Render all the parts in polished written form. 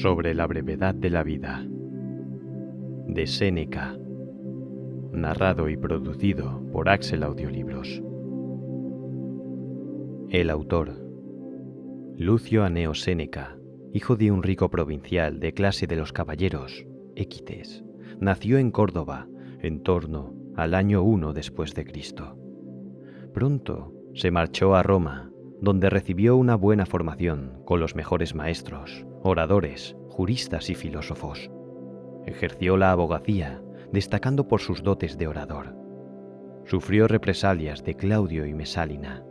Sobre la brevedad de la vida, de Séneca, narrado y producido por Axel Audiolibros. El autor, Lucio Anneo Séneca, hijo de un rico provincial de clase de los caballeros, Equites, nació en Córdoba en torno al año 1 después de Cristo. Pronto se marchó a Roma, donde recibió una buena formación con los mejores maestros, oradores, juristas y filósofos. Ejerció la abogacía, destacando por sus dotes de orador. Sufrió represalias de Claudio y Mesálina,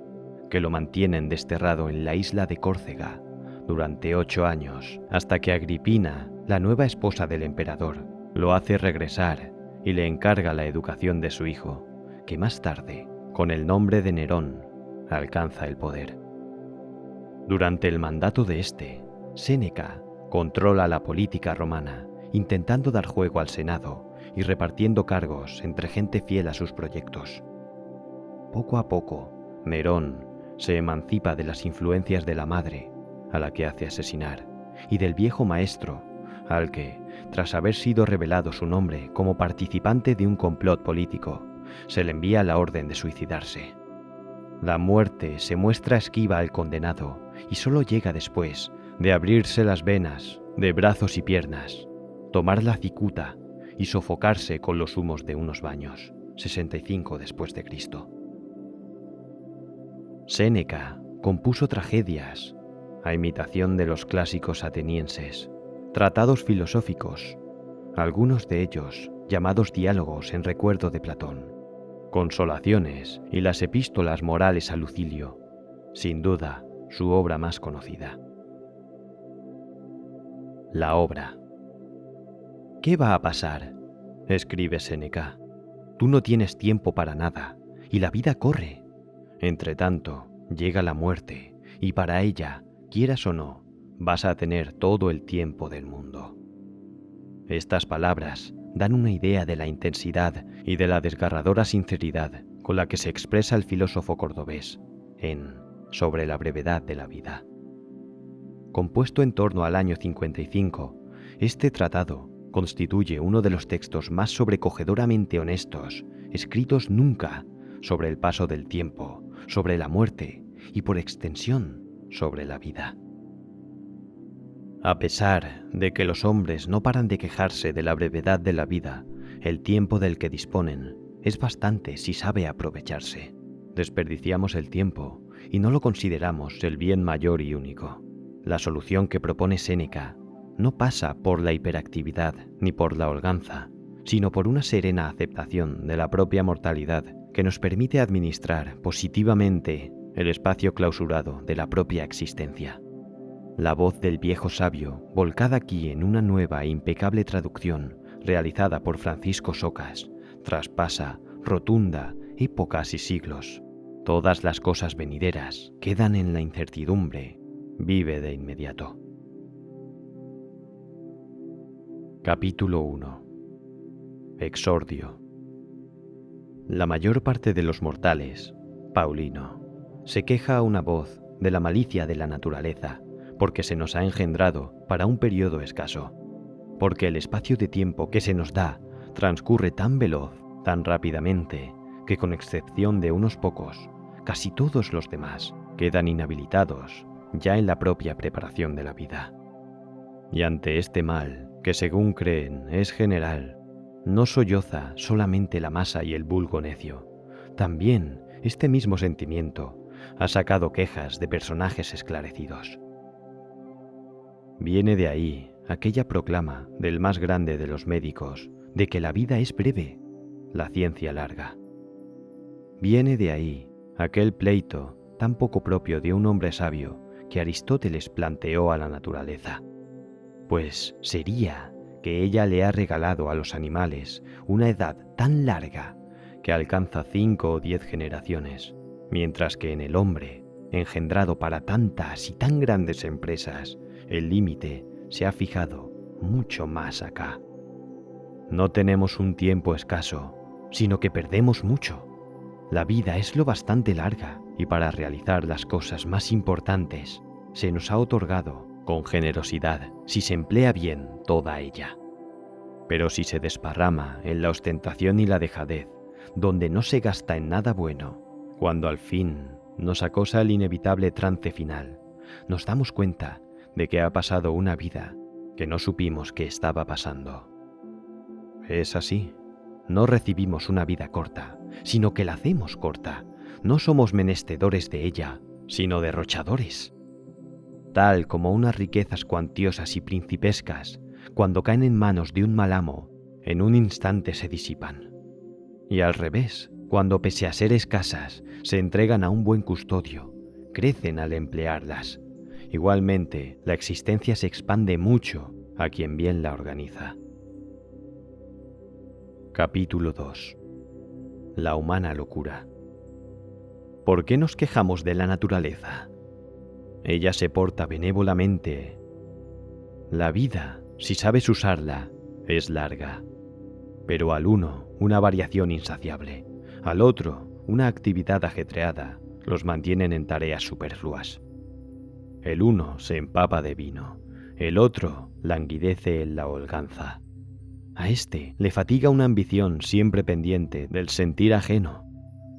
que lo mantienen desterrado en la isla de Córcega durante 8 años, hasta que Agripina, la nueva esposa del emperador, lo hace regresar y le encarga la educación de su hijo, que más tarde, con el nombre de Nerón, alcanza el poder. Durante el mandato de este, Séneca controla la política romana, intentando dar juego al Senado y repartiendo cargos entre gente fiel a sus proyectos. Poco a poco, Nerón se emancipa de las influencias de la madre, a la que hace asesinar, y del viejo maestro, al que, tras haber sido revelado su nombre como participante de un complot político, se le envía la orden de suicidarse. La muerte se muestra esquiva al condenado y solo llega después de abrirse las venas de brazos y piernas, tomar la cicuta y sofocarse con los humos de unos baños, 65 después de Cristo. Séneca compuso tragedias, a imitación de los clásicos atenienses, tratados filosóficos, algunos de ellos llamados diálogos en recuerdo de Platón, consolaciones y las epístolas morales a Lucilio, sin duda su obra más conocida. La obra. ¿Qué va a pasar?, escribe Séneca. Tú no tienes tiempo para nada, y la vida corre. Entretanto, llega la muerte, y para ella, quieras o no, vas a tener todo el tiempo del mundo. Estas palabras dan una idea de la intensidad y de la desgarradora sinceridad con la que se expresa el filósofo cordobés en Sobre la brevedad de la vida. Compuesto en torno al año 55, este tratado constituye uno de los textos más sobrecogedoramente honestos escritos nunca sobre el paso del tiempo, sobre la muerte y, por extensión, sobre la vida. A pesar de que los hombres no paran de quejarse de la brevedad de la vida, el tiempo del que disponen es bastante si sabe aprovecharse. Desperdiciamos el tiempo y no lo consideramos el bien mayor y único. La solución que propone Séneca no pasa por la hiperactividad ni por la holganza, sino por una serena aceptación de la propia mortalidad que nos permite administrar positivamente el espacio clausurado de la propia existencia. La voz del viejo sabio, volcada aquí en una nueva e impecable traducción realizada por Francisco Socas, traspasa, rotunda, épocas y siglos. Todas las cosas venideras quedan en la incertidumbre, vive de inmediato. Capítulo 1. Exordio. La mayor parte de los mortales, Paulino, se queja a una voz de la malicia de la naturaleza, porque se nos ha engendrado para un periodo escaso, porque el espacio de tiempo que se nos da transcurre tan veloz, tan rápidamente, que con excepción de unos pocos, casi todos los demás quedan inhabilitados ya en la propia preparación de la vida. Y ante este mal, que según creen es general, no solloza solamente la masa y el vulgo necio. También este mismo sentimiento ha sacado quejas de personajes esclarecidos. Viene de ahí aquella proclama del más grande de los médicos de que la vida es breve, la ciencia larga. Viene de ahí aquel pleito tan poco propio de un hombre sabio que Aristóteles planteó a la naturaleza. Pues sería que ella le ha regalado a los animales una edad tan larga que alcanza 5 o 10 generaciones, mientras que en el hombre, engendrado para tantas y tan grandes empresas, el límite se ha fijado mucho más acá. No tenemos un tiempo escaso, sino que perdemos mucho. La vida es lo bastante larga y para realizar las cosas más importantes se nos ha otorgado con generosidad, si se emplea bien toda ella. Pero si se desparrama en la ostentación y la dejadez, donde no se gasta en nada bueno, cuando al fin nos acosa el inevitable trance final, nos damos cuenta de que ha pasado una vida que no supimos que estaba pasando. Es así. No recibimos una vida corta, sino que la hacemos corta. No somos menestedores de ella, sino derrochadores. Tal como unas riquezas cuantiosas y principescas, cuando caen en manos de un mal amo, en un instante se disipan. Y al revés, cuando pese a ser escasas, se entregan a un buen custodio, crecen al emplearlas. Igualmente, la existencia se expande mucho a quien bien la organiza. Capítulo 2. La humana locura. ¿Por qué nos quejamos de la naturaleza? Ella se porta benévolamente. La vida, si sabes usarla, es larga. Pero al uno, una variación insaciable. Al otro, una actividad ajetreada, los mantienen en tareas superfluas. El uno se empapa de vino, el otro languidece en la holganza. A este le fatiga una ambición siempre pendiente del sentir ajeno.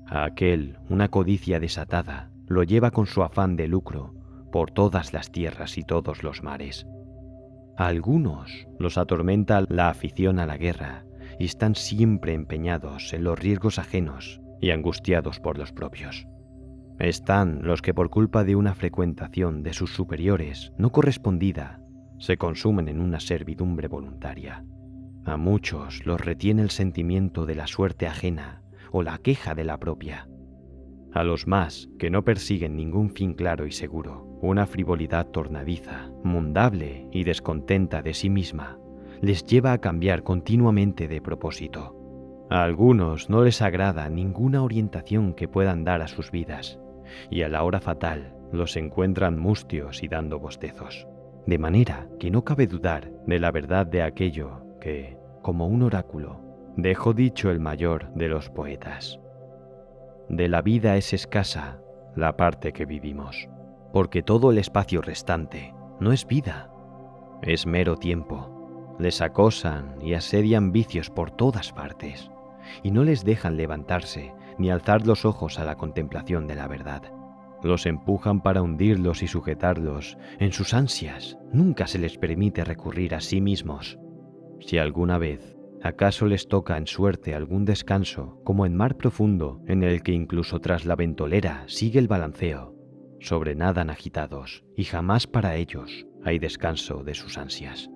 A aquel una codicia desatada lo lleva con su afán de lucro por todas las tierras y todos los mares. A algunos los atormenta la afición a la guerra y están siempre empeñados en los riesgos ajenos y angustiados por los propios. Están los que por culpa de una frecuentación de sus superiores no correspondida se consumen en una servidumbre voluntaria. A muchos los retiene el sentimiento de la suerte ajena o la queja de la propia. A los más que no persiguen ningún fin claro y seguro, una frivolidad tornadiza, mundable y descontenta de sí misma, les lleva a cambiar continuamente de propósito. A algunos no les agrada ninguna orientación que puedan dar a sus vidas, y a la hora fatal los encuentran mustios y dando bostezos, de manera que no cabe dudar de la verdad de aquello que, como un oráculo, dejó dicho el mayor de los poetas. De la vida es escasa la parte que vivimos, porque todo el espacio restante no es vida, es mero tiempo. Les acosan y asedian vicios por todas partes, y no les dejan levantarse ni alzar los ojos a la contemplación de la verdad. Los empujan para hundirlos y sujetarlos en sus ansias. Nunca se les permite recurrir a sí mismos. Si alguna vez acaso les toca en suerte algún descanso, como en mar profundo, en el que incluso tras la ventolera sigue el balanceo, sobrenadan agitados, y jamás para ellos hay descanso de sus ansias.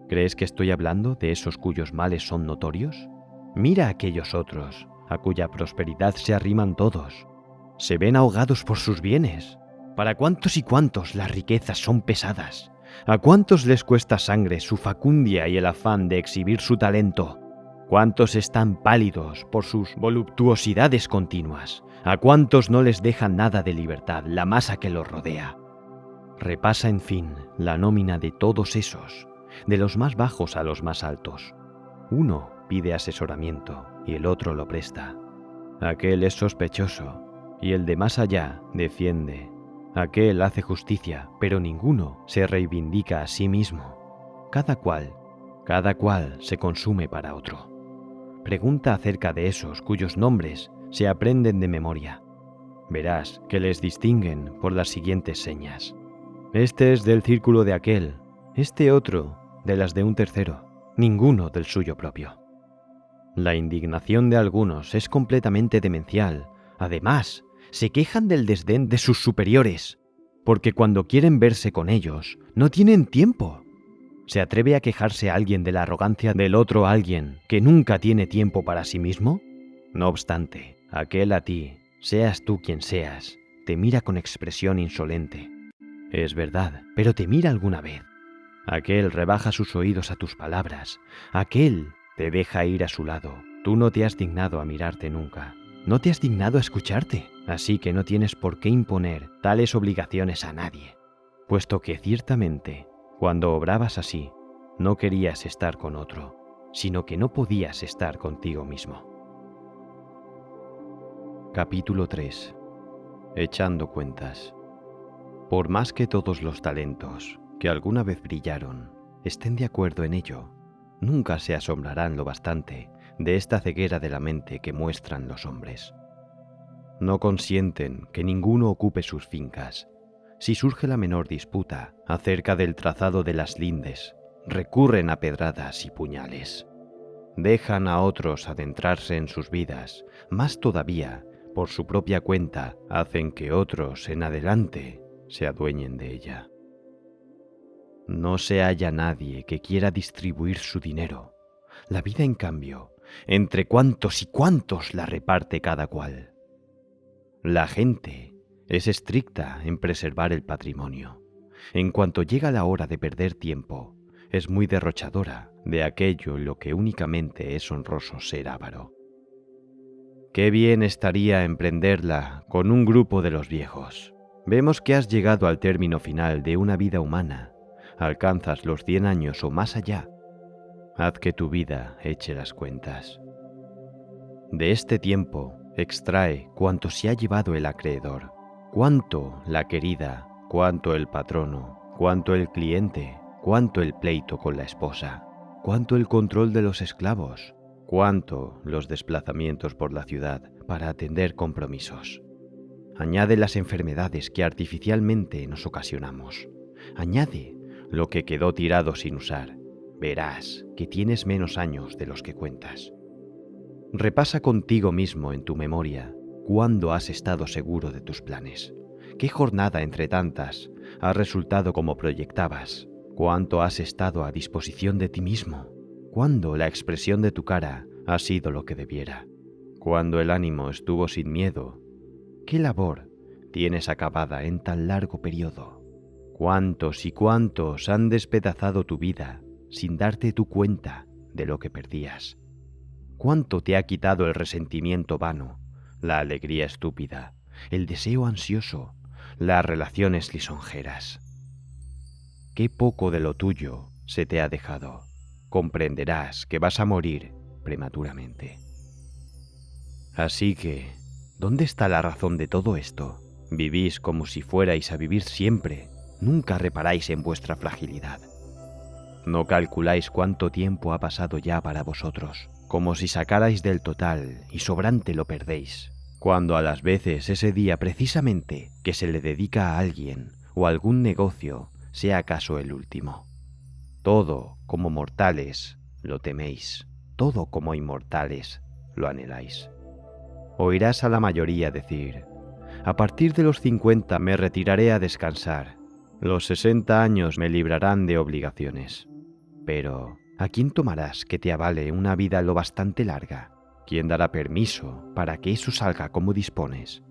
¿Crees que estoy hablando de esos cuyos males son notorios? Mira a aquellos otros, a cuya prosperidad se arriman todos. Se ven ahogados por sus bienes. ¿Para cuántos y cuántos las riquezas son pesadas? ¿A cuántos les cuesta sangre su facundia y el afán de exhibir su talento? ¿Cuántos están pálidos por sus voluptuosidades continuas? ¿A cuántos no les deja nada de libertad la masa que los rodea? Repasa, en fin, la nómina de todos esos, de los más bajos a los más altos. Uno pide asesoramiento y el otro lo presta. Aquel es sospechoso y el de más allá defiende. Aquel hace justicia, pero ninguno se reivindica a sí mismo. Cada cual se consume para otro. Pregunta acerca de esos cuyos nombres se aprenden de memoria. Verás que les distinguen por las siguientes señas. Este es del círculo de aquel, este otro de las de un tercero, ninguno del suyo propio. La indignación de algunos es completamente demencial. Además, se quejan del desdén de sus superiores, porque cuando quieren verse con ellos, no tienen tiempo. ¿Se atreve a quejarse alguien de la arrogancia del otro alguien que nunca tiene tiempo para sí mismo? No obstante, aquel a ti, seas tú quien seas, te mira con expresión insolente. Es verdad, pero te mira alguna vez. Aquel rebaja sus oídos a tus palabras, aquel te deja ir a su lado. Tú no te has dignado a mirarte nunca. No te has dignado a escucharte, así que no tienes por qué imponer tales obligaciones a nadie, puesto que ciertamente, cuando obrabas así, no querías estar con otro, sino que no podías estar contigo mismo. Capítulo 3. Echando cuentas. Por más que todos los talentos, que alguna vez brillaron estén de acuerdo en ello, nunca se asombrarán lo bastante de esta ceguera de la mente que muestran los hombres. No consienten que ninguno ocupe sus fincas. Si surge la menor disputa acerca del trazado de las lindes, recurren a pedradas y puñales. Dejan a otros adentrarse en sus vidas, más todavía, por su propia cuenta, hacen que otros en adelante se adueñen de ella. No se halla nadie que quiera distribuir su dinero. La vida, en cambio, entre cuántos y cuántos la reparte cada cual. La gente es estricta en preservar el patrimonio. En cuanto llega la hora de perder tiempo, es muy derrochadora de aquello en lo que únicamente es honroso ser avaro. Qué bien estaría emprenderla con un grupo de los viejos. Vemos que has llegado al término final de una vida humana. Alcanzas los 100 años o más allá. Haz que tu vida eche las cuentas. De este tiempo extrae cuánto se ha llevado el acreedor, cuánto la querida, cuánto el patrono, cuánto el cliente, cuánto el pleito con la esposa, cuánto el control de los esclavos, cuánto los desplazamientos por la ciudad para atender compromisos. Añade las enfermedades que artificialmente nos ocasionamos. Añade lo que quedó tirado sin usar. Verás que tienes menos años de los que cuentas. Repasa contigo mismo en tu memoria cuándo has estado seguro de tus planes. ¿Qué jornada entre tantas ha resultado como proyectabas? ¿Cuánto has estado a disposición de ti mismo? ¿Cuándo la expresión de tu cara ha sido lo que debiera? ¿Cuándo el ánimo estuvo sin miedo? ¿Qué labor tienes acabada en tan largo periodo? ¿Cuántos y cuántos han despedazado tu vida sin darte tu cuenta de lo que perdías? ¿Cuánto te ha quitado el resentimiento vano, la alegría estúpida, el deseo ansioso, las relaciones lisonjeras? Qué poco de lo tuyo se te ha dejado. Comprenderás que vas a morir prematuramente. Así que, ¿dónde está la razón de todo esto? Vivís como si fuerais a vivir siempre. Nunca reparáis en vuestra fragilidad. No calculáis cuánto tiempo ha pasado ya para vosotros, como si sacarais del total y sobrante lo perdéis, cuando a las veces ese día precisamente que se le dedica a alguien o a algún negocio sea acaso el último. Todo como mortales lo teméis, todo como inmortales lo anheláis. Oirás a la mayoría decir: a partir de los 50 me retiraré a descansar, los 60 años me librarán de obligaciones. Pero, ¿a quién tomarás que te avale una vida lo bastante larga? ¿Quién dará permiso para que eso salga como dispones?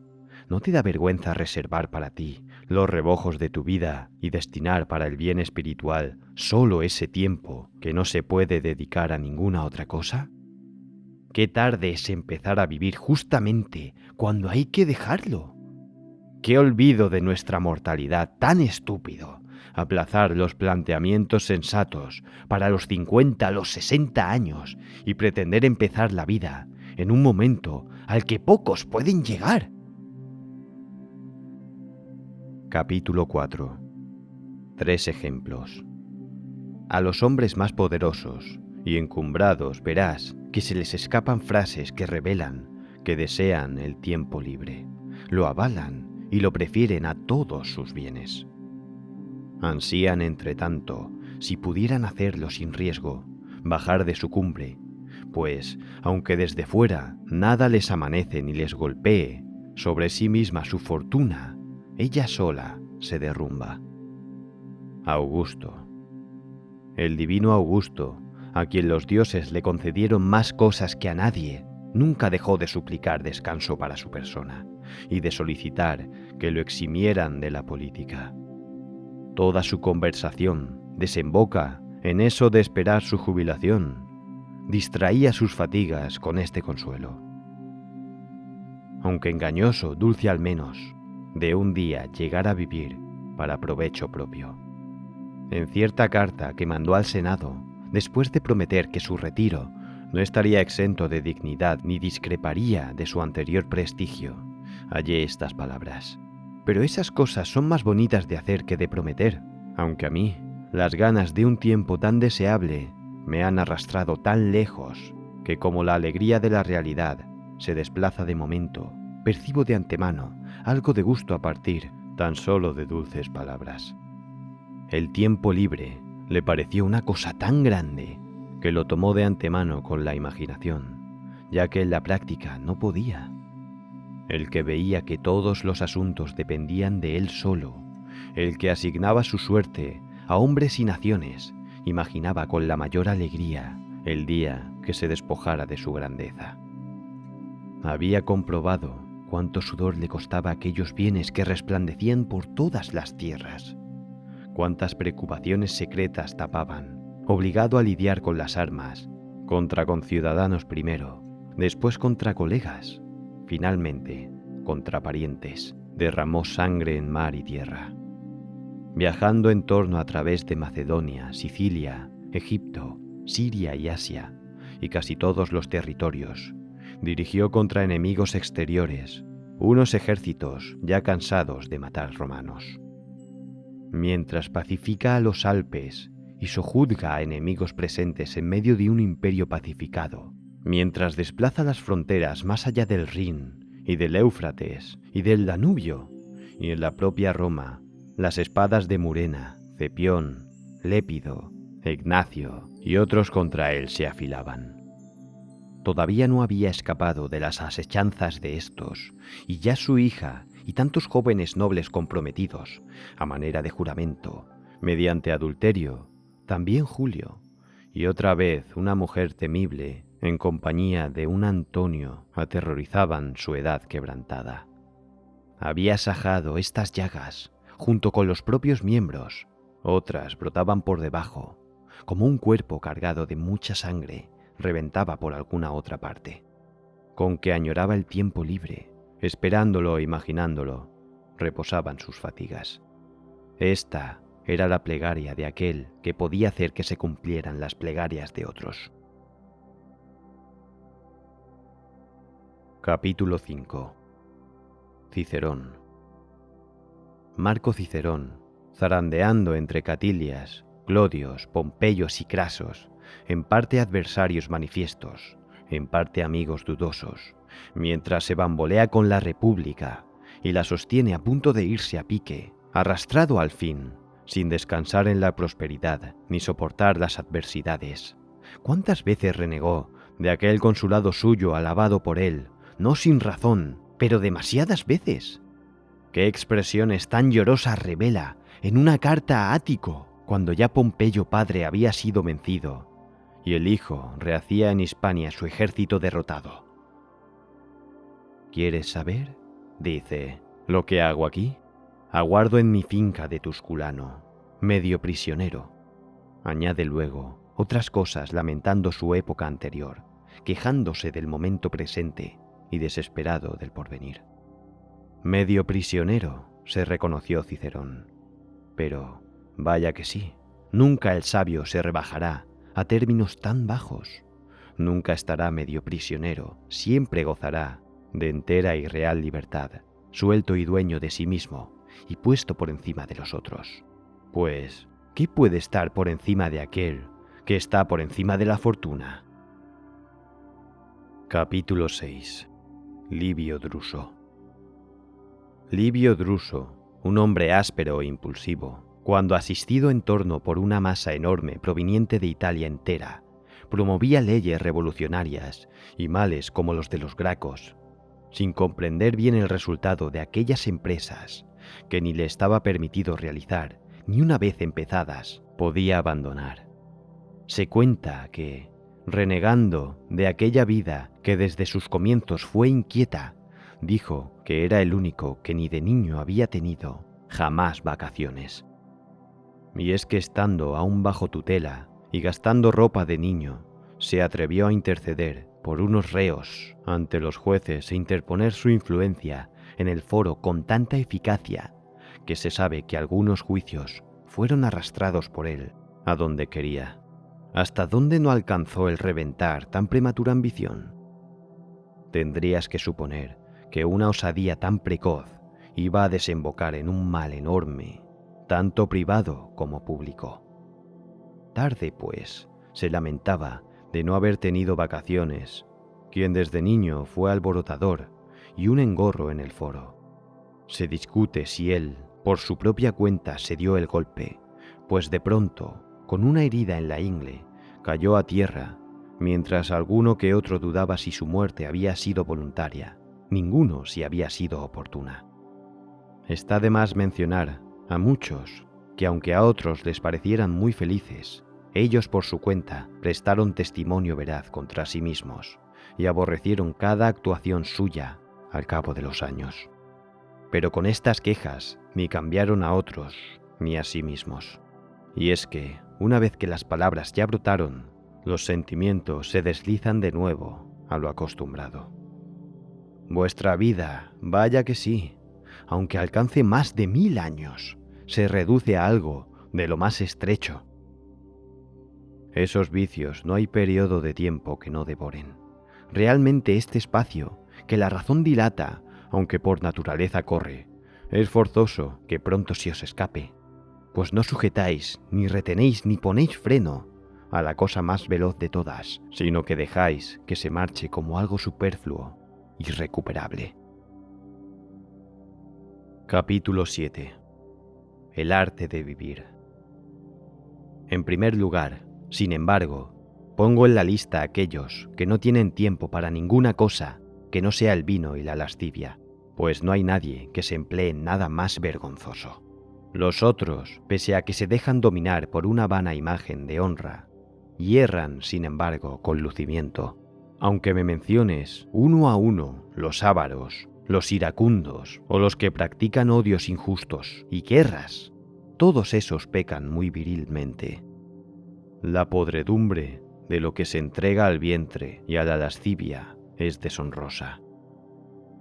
¿No te da vergüenza reservar para ti los rebojos de tu vida y destinar para el bien espiritual solo ese tiempo que no se puede dedicar a ninguna otra cosa? ¿Qué tarde es empezar a vivir justamente cuando hay que dejarlo? ¡Qué olvido de nuestra mortalidad tan estúpido! Aplazar los planteamientos sensatos para los 50, los 60 años y pretender empezar la vida en un momento al que pocos pueden llegar. Capítulo 4. 3 ejemplos. A los hombres más poderosos y encumbrados verás que se les escapan frases que revelan que desean el tiempo libre, lo avalan y lo prefieren a todos sus bienes. Ansían, entre tanto, si pudieran hacerlo sin riesgo, bajar de su cumbre, pues, aunque desde fuera nada les amanece ni les golpee, sobre sí misma su fortuna, ella sola se derrumba. Augusto. El divino Augusto, a quien los dioses le concedieron más cosas que a nadie, nunca dejó de suplicar descanso para su persona y de solicitar que lo eximieran de la política. Toda su conversación desemboca en eso de esperar su jubilación. Distraía sus fatigas con este consuelo. Aunque engañoso, dulce al menos, de un día llegar a vivir para provecho propio. En cierta carta que mandó al Senado, después de prometer que su retiro no estaría exento de dignidad ni discreparía de su anterior prestigio, hallé estas palabras: pero esas cosas son más bonitas de hacer que de prometer, aunque a mí Las ganas de un tiempo tan deseable me han arrastrado tan lejos que, como la alegría de la realidad se desplaza de momento, percibo de antemano algo de gusto a partir tan solo de dulces palabras. El tiempo libre le pareció una cosa tan grande que lo tomó de antemano con la imaginación, ya que en la práctica no podía. El que veía que todos los asuntos dependían de él solo, el que asignaba su suerte a hombres y naciones, imaginaba con la mayor alegría el día que se despojara de su grandeza. Había comprobado cuánto sudor le costaba aquellos bienes que resplandecían por todas las tierras, cuántas preocupaciones secretas tapaban, obligado a lidiar con las armas, contra conciudadanos primero, después contra colegas, finalmente contra parientes. Derramó sangre en mar y tierra. Viajando en torno a través de Macedonia, Sicilia, Egipto, Siria y Asia, y casi todos los territorios, dirigió contra enemigos exteriores unos ejércitos ya cansados de matar romanos. Mientras pacifica a los Alpes y sojuzga a enemigos presentes en medio de un imperio pacificado, mientras desplaza las fronteras más allá del Rin y del Éufrates y del Danubio, y en la propia Roma, las espadas de Murena, Cepión, Lépido, Ignacio y otros contra él se afilaban. Todavía no había escapado de las asechanzas de estos, y ya su hija y tantos jóvenes nobles comprometidos, a manera de juramento, mediante adulterio, también Julio, y otra vez una mujer temible, en compañía de un Antonio, aterrorizaban su edad quebrantada. Había sajado estas llagas, junto con los propios miembros, otras brotaban por debajo, como un cuerpo cargado de mucha sangre reventaba por alguna otra parte. Con que añoraba el tiempo libre, esperándolo e imaginándolo, reposaban sus fatigas. Esta era la plegaria de aquel que podía hacer que se cumplieran las plegarias de otros. Capítulo 5. Cicerón. Marco Cicerón, zarandeando entre Catilias, Clodios, Pompeyos y Crasos, en parte adversarios manifiestos, en parte amigos dudosos, mientras se bambolea con la República y la sostiene a punto de irse a pique, arrastrado al fin, sin descansar en la prosperidad ni soportar las adversidades. ¿Cuántas veces renegó de aquel consulado suyo alabado por él, no sin razón, pero demasiadas veces? ¿Qué expresiones tan llorosas revela en una carta a Ático, cuando ya Pompeyo padre había sido vencido y el hijo rehacía en Hispania su ejército derrotado? ¿Quieres saber? Dice, ¿lo que hago aquí? Aguardo en mi finca de Tusculano, medio prisionero. Añade luego otras cosas lamentando su época anterior, quejándose del momento presente y desesperado del porvenir. Medio prisionero, se reconoció Cicerón. Pero, vaya que sí, nunca el sabio se rebajará a términos tan bajos. Nunca estará medio prisionero, siempre gozará de entera y real libertad, suelto y dueño de sí mismo, y puesto por encima de los otros. Pues, ¿qué puede estar por encima de aquel que está por encima de la fortuna? Capítulo 6. Livio Druso. Livio Druso, un hombre áspero e impulsivo, cuando asistido en torno por una masa enorme proveniente de Italia entera, promovía leyes revolucionarias y males como los de los Gracos, sin comprender bien el resultado de aquellas empresas que ni le estaba permitido realizar, ni una vez empezadas podía abandonar. Se cuenta que, renegando de aquella vida que desde sus comienzos fue inquieta, dijo que era el único que ni de niño había tenido jamás vacaciones. Y es que estando aún bajo tutela y gastando ropa de niño, se atrevió a interceder por unos reos ante los jueces e interponer su influencia en el foro con tanta eficacia que se sabe que algunos juicios fueron arrastrados por él a donde quería. ¿Hasta dónde no alcanzó el reventar tan prematura ambición? Tendrías que suponer que una osadía tan precoz iba a desembocar en un mal enorme, tanto privado como público. Tarde, pues, se lamentaba de no haber tenido vacaciones, quien desde niño fue alborotador y un engorro en el foro. Se discute si él, por su propia cuenta, se dio el golpe, pues de pronto, con una herida en la ingle, cayó a tierra, mientras alguno que otro dudaba si su muerte había sido voluntaria, ninguno si había sido oportuna. Está de más mencionar a muchos que, aunque a otros les parecieran muy felices, ellos por su cuenta prestaron testimonio veraz contra sí mismos y aborrecieron cada actuación suya al cabo de los años. Pero con estas quejas ni cambiaron a otros ni a sí mismos. Y es que, una vez que las palabras ya brotaron, los sentimientos se deslizan de nuevo a lo acostumbrado. Vuestra vida, vaya que sí, aunque alcance más de 1000 años, se reduce a algo de lo más estrecho. Esos vicios no hay periodo de tiempo que no devoren. Realmente este espacio, que la razón dilata, aunque por naturaleza corre, es forzoso que pronto se os escape, pues no sujetáis, ni retenéis, ni ponéis freno a la cosa más veloz de todas, sino que dejáis que se marche como algo superfluo, irrecuperable. Capítulo 7. El arte de vivir. En primer lugar, sin embargo, pongo en la lista a aquellos que no tienen tiempo para ninguna cosa que no sea el vino y la lascivia, pues no hay nadie que se emplee en nada más vergonzoso. Los otros, pese a que se dejan dominar por una vana imagen de honra, hierran, sin embargo, con lucimiento. Aunque me menciones uno a uno los ávaros, los iracundos o los que practican odios injustos y guerras, todos esos pecan muy virilmente. La podredumbre de lo que se entrega al vientre y a la lascivia es deshonrosa.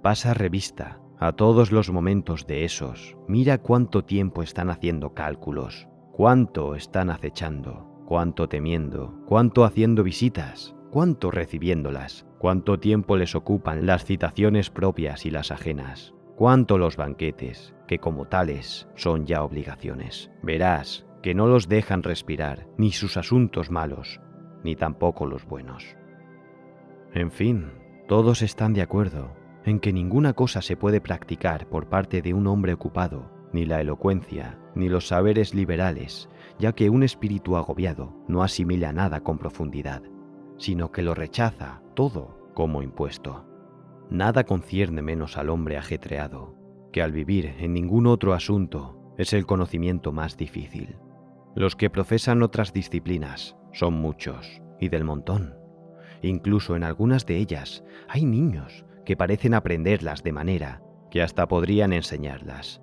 Pasa revista a todos los momentos de esos, mira cuánto tiempo están haciendo cálculos, cuánto están acechando, cuánto temiendo, cuánto haciendo visitas, cuánto recibiéndolas, cuánto tiempo les ocupan las citaciones propias y las ajenas, cuánto los banquetes, que como tales son ya obligaciones. Verás que no los dejan respirar, ni sus asuntos malos, ni tampoco los buenos. En fin, todos están de acuerdo en que ninguna cosa se puede practicar por parte de un hombre ocupado, ni la elocuencia, ni los saberes liberales, ya que un espíritu agobiado no asimila nada con profundidad, sino que lo rechaza todo como impuesto. Nada concierne menos al hombre ajetreado, que al vivir en ningún otro asunto es el conocimiento más difícil. Los que profesan otras disciplinas son muchos y del montón. Incluso en algunas de ellas hay niños que parecen aprenderlas de manera que hasta podrían enseñarlas.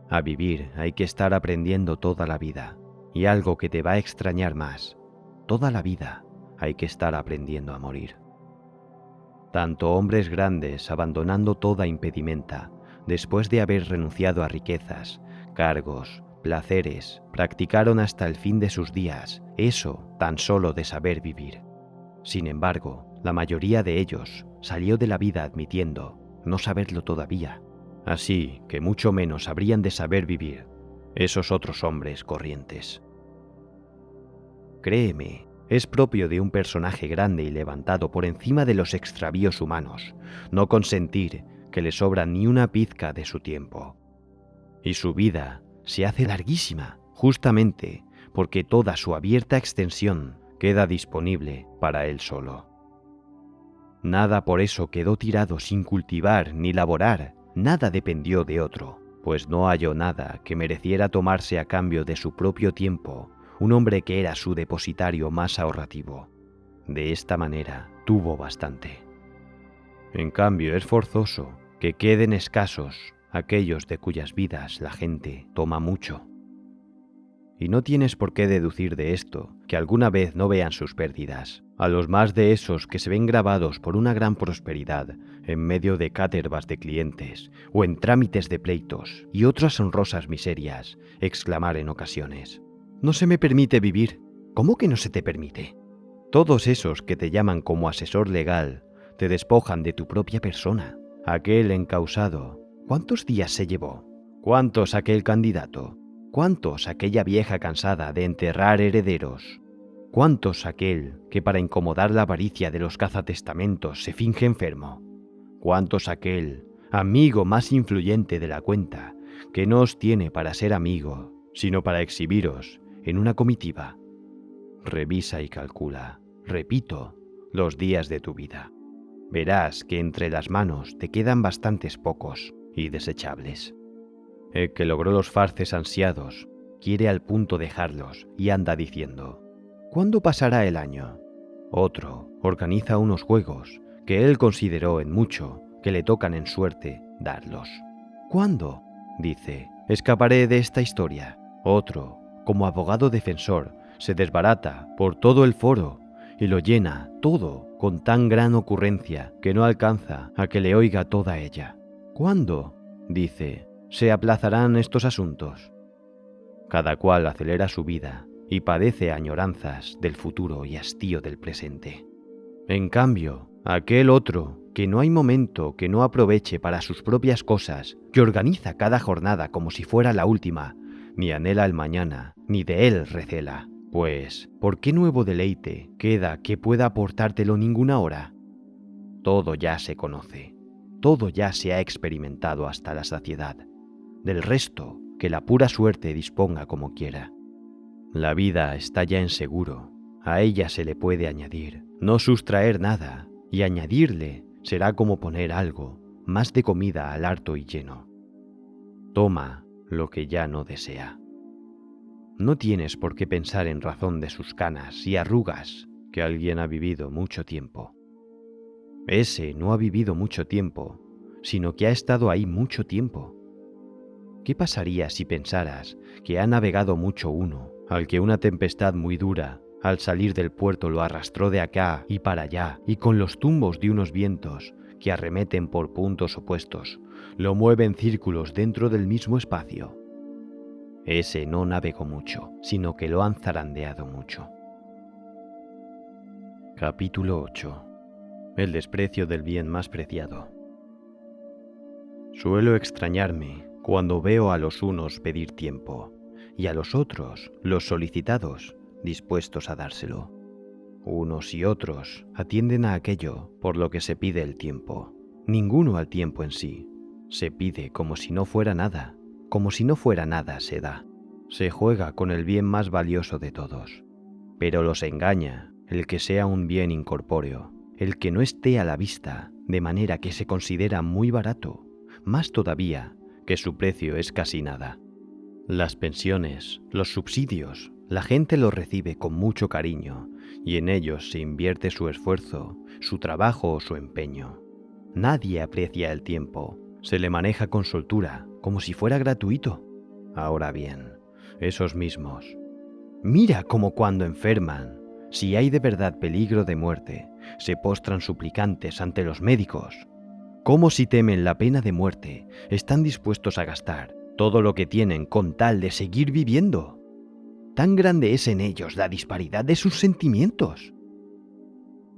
A vivir hay que estar aprendiendo toda la vida, y algo que te va a extrañar más, toda la vida hay que estar aprendiendo a morir. Tanto hombres grandes abandonando toda impedimenta, después de haber renunciado a riquezas, cargos, placeres, practicaron hasta el fin de sus días eso tan solo de saber vivir. Sin embargo, la mayoría de ellos salió de la vida admitiendo no saberlo todavía, así que mucho menos habrían de saber vivir esos otros hombres corrientes. Créeme, es propio de un personaje grande y levantado por encima de los extravíos humanos no consentir que le sobra ni una pizca de su tiempo. Y su vida se hace larguísima, justamente porque toda su abierta extensión queda disponible para él solo. Nada por eso quedó tirado sin cultivar ni laborar, nada dependió de otro, pues no halló nada que mereciera tomarse a cambio de su propio tiempo un hombre que era su depositario más ahorrativo. De esta manera tuvo bastante. En cambio, es forzoso que queden escasos aquellos de cuyas vidas la gente toma mucho. Y no tienes por qué deducir de esto que alguna vez no vean sus pérdidas, a los más de esos que se ven grabados por una gran prosperidad en medio de cáterbas de clientes o en trámites de pleitos y otras honrosas miserias, exclamar en ocasiones: «No se me permite vivir». ¿Cómo que no se te permite? Todos esos que te llaman como asesor legal te despojan de tu propia persona. Aquel encausado, ¿cuántos días se llevó? ¿Cuántos aquel candidato? ¿Cuántos aquella vieja cansada de enterrar herederos? ¿Cuántos aquel que para incomodar la avaricia de los cazatestamentos se finge enfermo? ¿Cuántos aquel amigo más influyente de la cuenta que no os tiene para ser amigo, sino para exhibiros en una comitiva? Revisa y calcula, repito, los días de tu vida. Verás que entre las manos te quedan bastantes pocos y desechables. El que logró los farces ansiados quiere al punto dejarlos y anda diciendo: ¿cuándo pasará el año? Otro organiza unos juegos que él consideró en mucho que le tocan en suerte darlos. ¿Cuándo? Dice, escaparé de esta historia. Otro, como abogado defensor, se desbarata por todo el foro y lo llena todo con tan gran ocurrencia que no alcanza a que le oiga toda ella. ¿Cuándo? Dice, se aplazarán estos asuntos. Cada cual acelera su vida y padece añoranzas del futuro y hastío del presente. En cambio, aquel otro, que no hay momento que no aproveche para sus propias cosas, que organiza cada jornada como si fuera la última, ni anhela el mañana, ni de él recela, pues, ¿por qué nuevo deleite queda que pueda aportártelo ninguna hora? Todo ya se conoce, todo ya se ha experimentado hasta la saciedad. Del resto, que la pura suerte disponga como quiera. La vida está ya en seguro, a ella se le puede añadir, no sustraer nada, y añadirle será como poner algo, más de comida al harto y lleno. Toma lo que ya no desea. No tienes por qué pensar en razón de sus canas y arrugas que alguien ha vivido mucho tiempo. Ese no ha vivido mucho tiempo, sino que ha estado ahí mucho tiempo. ¿Qué pasaría si pensaras que ha navegado mucho uno, al que una tempestad muy dura, al salir del puerto lo arrastró de acá y para allá, y con los tumbos de unos vientos que arremeten por puntos opuestos, lo mueve en círculos dentro del mismo espacio? Ese no navegó mucho, sino que lo han zarandeado mucho. Capítulo 8. El desprecio del bien más preciado. Suelo extrañarme cuando veo a los unos pedir tiempo, y a los otros, los solicitados, dispuestos a dárselo. Unos y otros atienden a aquello por lo que se pide el tiempo. Ninguno al tiempo en sí. Se pide como si no fuera nada, como si no fuera nada se da. Se juega con el bien más valioso de todos. Pero los engaña el que sea un bien incorpóreo, el que no esté a la vista, de manera que se considera muy barato, más todavía que su precio es casi nada. Las pensiones, los subsidios, la gente los recibe con mucho cariño y en ellos se invierte su esfuerzo, su trabajo o su empeño. Nadie aprecia el tiempo, se le maneja con soltura, como si fuera gratuito. Ahora bien, esos mismos, mira cómo cuando enferman, si hay de verdad peligro de muerte, se postran suplicantes ante los médicos. Cómo si temen la pena de muerte, están dispuestos a gastar todo lo que tienen con tal de seguir viviendo. Tan grande es en ellos la disparidad de sus sentimientos.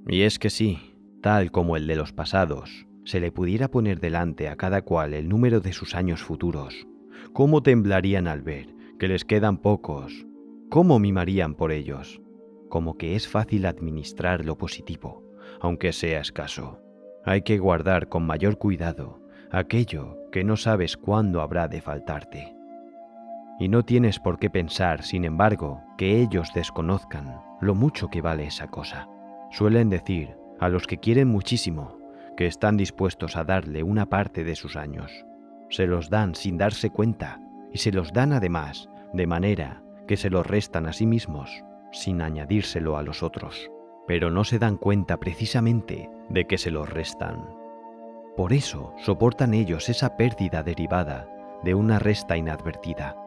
Y es que sí, tal como el de los pasados, se le pudiera poner delante a cada cual el número de sus años futuros, ¿cómo temblarían al ver que les quedan pocos? ¿Cómo mimarían por ellos? Como que es fácil administrar lo positivo, aunque sea escaso. Hay que guardar con mayor cuidado aquello que no sabes cuándo habrá de faltarte. Y no tienes por qué pensar, sin embargo, que ellos desconozcan lo mucho que vale esa cosa. Suelen decir, a los que quieren muchísimo, que están dispuestos a darle una parte de sus años. Se los dan sin darse cuenta, y se los dan además, de manera que se los restan a sí mismos, sin añadírselo a los otros. Pero no se dan cuenta precisamente de que se los restan. Por eso soportan ellos esa pérdida derivada de una resta inadvertida.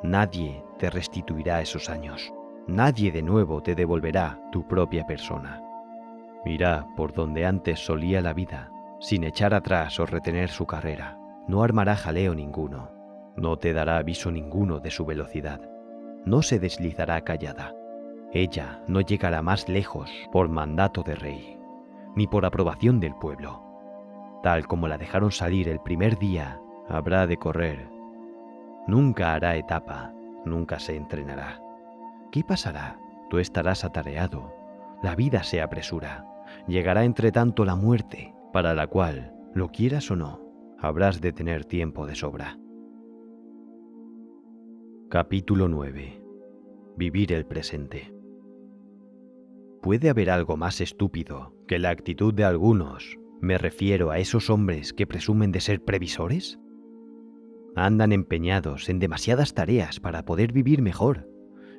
Nadie te restituirá esos años. Nadie de nuevo te devolverá tu propia persona. Irá por donde antes solía la vida, sin echar atrás o retener su carrera. No armará jaleo ninguno. No te dará aviso ninguno de su velocidad. No se deslizará callada. Ella no llegará más lejos por mandato de rey, ni por aprobación del pueblo. Tal como la dejaron salir el primer día, habrá de correr. Nunca hará etapa, nunca se entrenará. ¿Qué pasará? Tú estarás atareado. La vida se apresura. Llegará entre tanto la muerte, para la cual, lo quieras o no, habrás de tener tiempo de sobra. Capítulo 9. Vivir el presente. ¿Puede haber algo más estúpido que la actitud de algunos? Me refiero a esos hombres que presumen de ser previsores. Andan empeñados en demasiadas tareas para poder vivir mejor.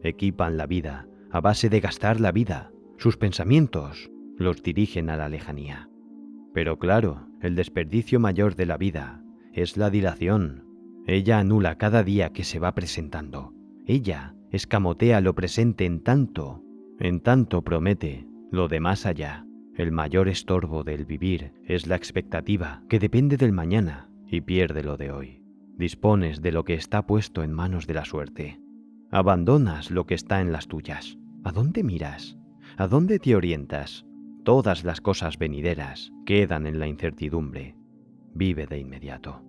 Equipan la vida a base de gastar la vida. Sus pensamientos los dirigen a la lejanía. Pero claro, el desperdicio mayor de la vida es la dilación. Ella anula cada día que se va presentando. Ella escamotea lo presente en tanto promete lo de más allá. El mayor estorbo del vivir es la expectativa que depende del mañana y pierde lo de hoy. Dispones de lo que está puesto en manos de la suerte. Abandonas lo que está en las tuyas. ¿A dónde miras? ¿A dónde te orientas? Todas las cosas venideras quedan en la incertidumbre. Vive de inmediato.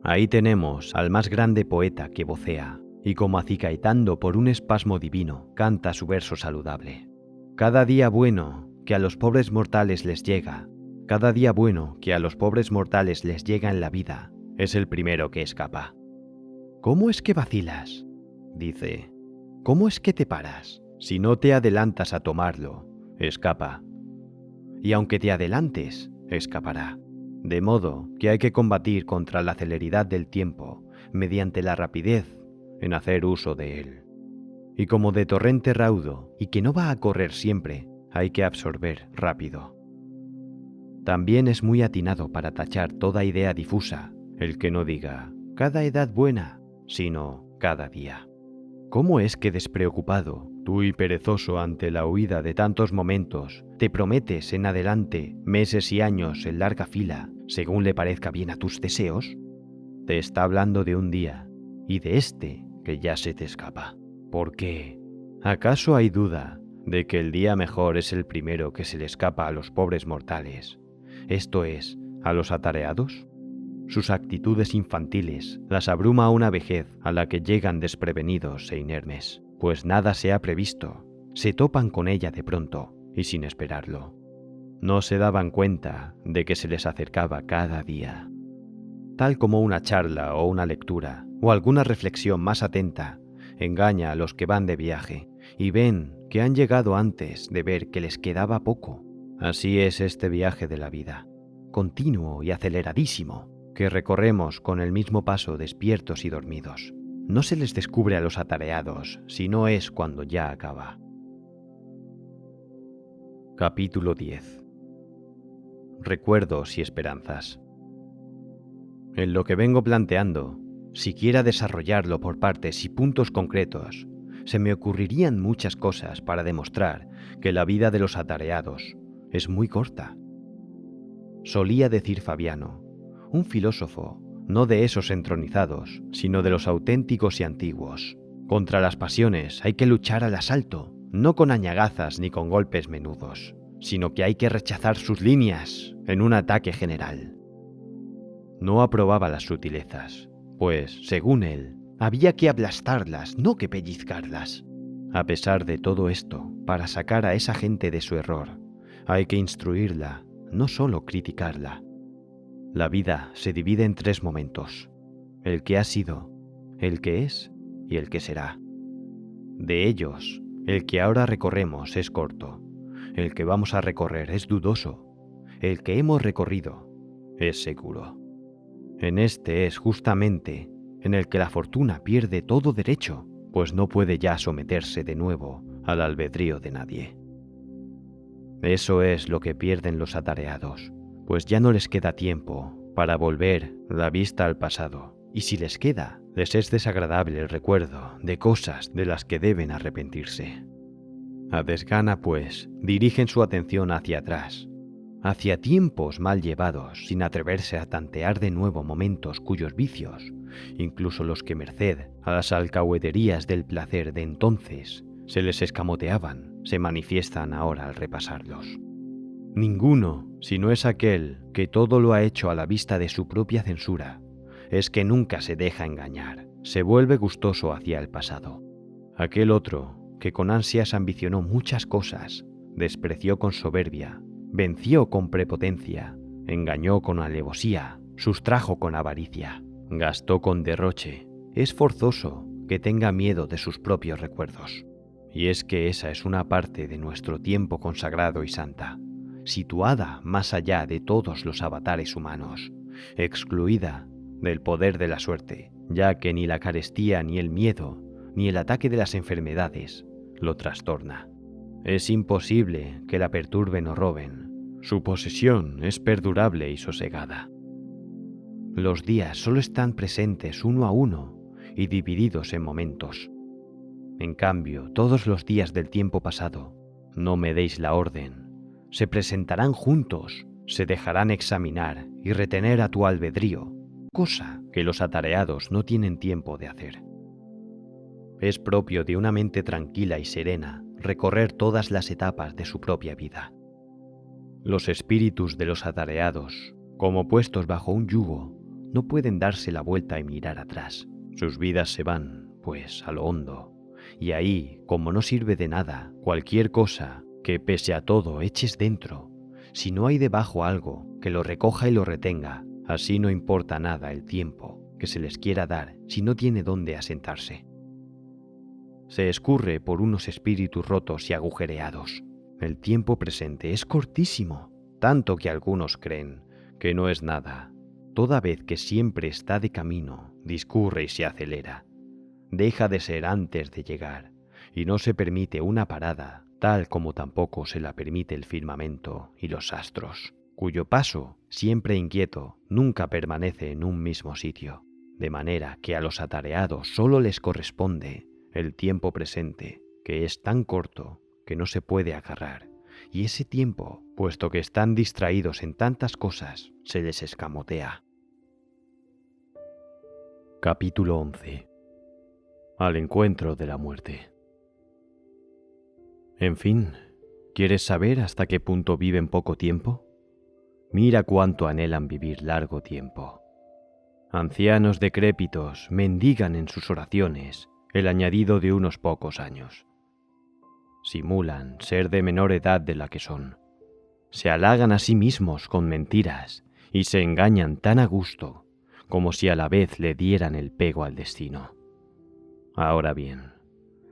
Ahí tenemos al más grande poeta que vocea, y como acicaitando por un espasmo divino, canta su verso saludable. Cada día bueno que a los pobres mortales les llega, cada día bueno que a los pobres mortales les llega en la vida, es el primero que escapa. ¿Cómo es que vacilas? Dice. ¿Cómo es que te paras? Si no te adelantas a tomarlo, escapa. Y aunque te adelantes, escapará. De modo que hay que combatir contra la celeridad del tiempo mediante la rapidez en hacer uso de él. Y como de torrente raudo y que no va a correr siempre, hay que absorber rápido. También es muy atinado para tachar toda idea difusa el que no diga cada edad buena, sino cada día. ¿Cómo es que despreocupado, tú y perezoso ante la huida de tantos momentos, te prometes en adelante meses y años en larga fila, según le parezca bien a tus deseos? Te está hablando de un día, y de este que ya se te escapa. ¿Por qué? ¿Acaso hay duda de que el día mejor es el primero que se le escapa a los pobres mortales, esto es, a los atareados? Sus actitudes infantiles las abruma una vejez a la que llegan desprevenidos e inermes, pues nada se ha previsto, se topan con ella de pronto y sin esperarlo. No se daban cuenta de que se les acercaba cada día. Tal como una charla o una lectura o alguna reflexión más atenta engaña a los que van de viaje y ven que han llegado antes de ver que les quedaba poco. Así es este viaje de la vida, continuo y aceleradísimo, que recorremos con el mismo paso despiertos y dormidos. No se les descubre a los atareados, sino es cuando ya acaba. Capítulo 10. Recuerdos y esperanzas. En lo que vengo planteando, si quiera desarrollarlo por partes y puntos concretos, se me ocurrirían muchas cosas para demostrar que la vida de los atareados es muy corta. Solía decir Fabiano, un filósofo, no de esos entronizados, sino de los auténticos y antiguos. Contra las pasiones hay que luchar al asalto, no con añagazas ni con golpes menudos, sino que hay que rechazar sus líneas en un ataque general. No aprobaba las sutilezas, pues, según él, había que aplastarlas, no que pellizcarlas. A pesar de todo esto, para sacar a esa gente de su error, hay que instruirla, no solo criticarla. La vida se divide en 3 momentos: el que ha sido, el que es y el que será. De ellos, el que ahora recorremos es corto, el que vamos a recorrer es dudoso, el que hemos recorrido es seguro. En este es justamente en el que la fortuna pierde todo derecho, pues no puede ya someterse de nuevo al albedrío de nadie. Eso es lo que pierden los atareados, pues ya no les queda tiempo para volver la vista al pasado, y si les queda, les es desagradable el recuerdo de cosas de las que deben arrepentirse. A desgana, pues, dirigen su atención hacia atrás, hacia tiempos mal llevados, sin atreverse a tantear de nuevo momentos cuyos vicios, incluso los que merced a las alcahueterías del placer de entonces se les escamoteaban, se manifiestan ahora al repasarlos. Ninguno, si no es aquel que todo lo ha hecho a la vista de su propia censura, es que nunca se deja engañar, se vuelve gustoso hacia el pasado. Aquel otro, que con ansias ambicionó muchas cosas, despreció con soberbia, venció con prepotencia, engañó con alevosía, sustrajo con avaricia, gastó con derroche. Es forzoso que tenga miedo de sus propios recuerdos. Y es que esa es una parte de nuestro tiempo consagrado y santa, situada más allá de todos los avatares humanos, excluida del poder de la suerte, ya que ni la carestía, ni el miedo, ni el ataque de las enfermedades lo trastorna. Es imposible que la perturben o roben. Su posesión es perdurable y sosegada. Los días solo están presentes uno a uno y divididos en momentos. En cambio, todos los días del tiempo pasado, no me deis la orden, se presentarán juntos, se dejarán examinar y retener a tu albedrío, cosa que los atareados no tienen tiempo de hacer. Es propio de una mente tranquila y serena recorrer todas las etapas de su propia vida. Los espíritus de los atareados, como puestos bajo un yugo, no pueden darse la vuelta y mirar atrás. Sus vidas se van, pues, a lo hondo, y ahí, como no sirve de nada, cualquier cosa que pese a todo eches dentro, si no hay debajo algo que lo recoja y lo retenga, así no importa nada el tiempo que se les quiera dar si no tiene dónde asentarse. Se escurre por unos espíritus rotos y agujereados. El tiempo presente es cortísimo, tanto que algunos creen que no es nada, toda vez que siempre está de camino, discurre y se acelera. Deja de ser antes de llegar, y no se permite una parada, tal como tampoco se la permite el firmamento y los astros, cuyo paso, siempre inquieto, nunca permanece en un mismo sitio, de manera que a los atareados solo les corresponde el tiempo presente, que es tan corto que no se puede agarrar, y ese tiempo, puesto que están distraídos en tantas cosas, se les escamotea. Capítulo 11. Al encuentro de la muerte. En fin, ¿quieres saber hasta qué punto viven poco tiempo? Mira cuánto anhelan vivir largo tiempo. Ancianos decrépitos mendigan en sus oraciones el añadido de unos pocos años. Simulan ser de menor edad de la que son. Se halagan a sí mismos con mentiras y se engañan tan a gusto como si a la vez le dieran el pego al destino. Ahora bien,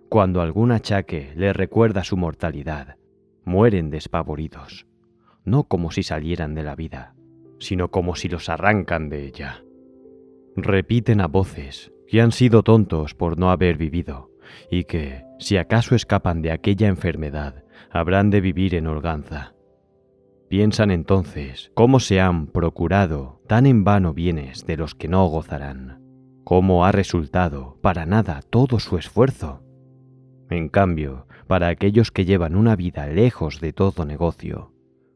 cuando algún achaque les recuerda su mortalidad, mueren despavoridos, no como si salieran de la vida, sino como si los arrancan de ella. Repiten a voces que han sido tontos por no haber vivido, y que, si acaso escapan de aquella enfermedad, habrán de vivir en holganza. Piensan entonces cómo se han procurado tan en vano bienes de los que no gozarán, cómo ha resultado para nada todo su esfuerzo. En cambio, para aquellos que llevan una vida lejos de todo negocio,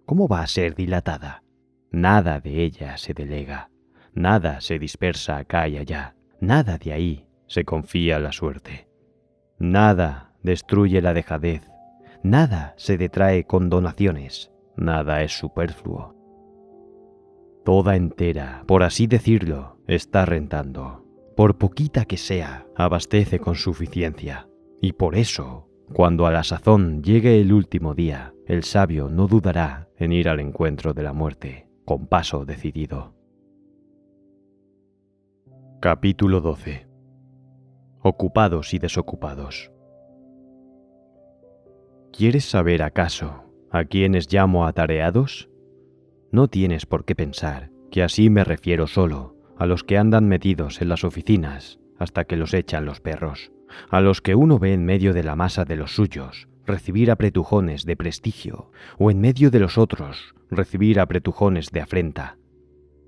¿cómo va a ser dilatada? Nada de ella se delega, nada se dispersa acá y allá, nada de ahí se confía a la suerte. Nada destruye la dejadez, nada se detrae con donaciones, nada es superfluo. Toda entera, por así decirlo, está rentando. Por poquita que sea, abastece con suficiencia. Y por eso, cuando a la sazón llegue el último día, el sabio no dudará en ir al encuentro de la muerte, con paso decidido. Capítulo 12. Ocupados y desocupados. ¿Quieres saber acaso a quiénes llamo atareados? No tienes por qué pensar que así me refiero solo a los que andan metidos en las oficinas hasta que los echan los perros, a los que uno ve en medio de la masa de los suyos recibir apretujones de prestigio o en medio de los otros recibir apretujones de afrenta,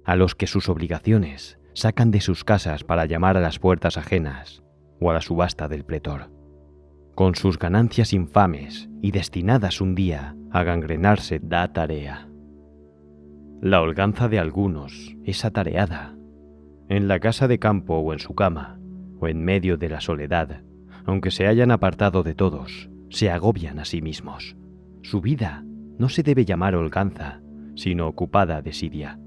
a los que sus obligaciones sacan de sus casas para llamar a las puertas ajenas o a la subasta del pretor, con sus ganancias infames y destinadas un día a gangrenarse da tarea. La holganza de algunos es atareada, en la casa de campo o en su cama, o en medio de la soledad, aunque se hayan apartado de todos, se agobian a sí mismos. Su vida no se debe llamar holganza, sino ocupada desidia.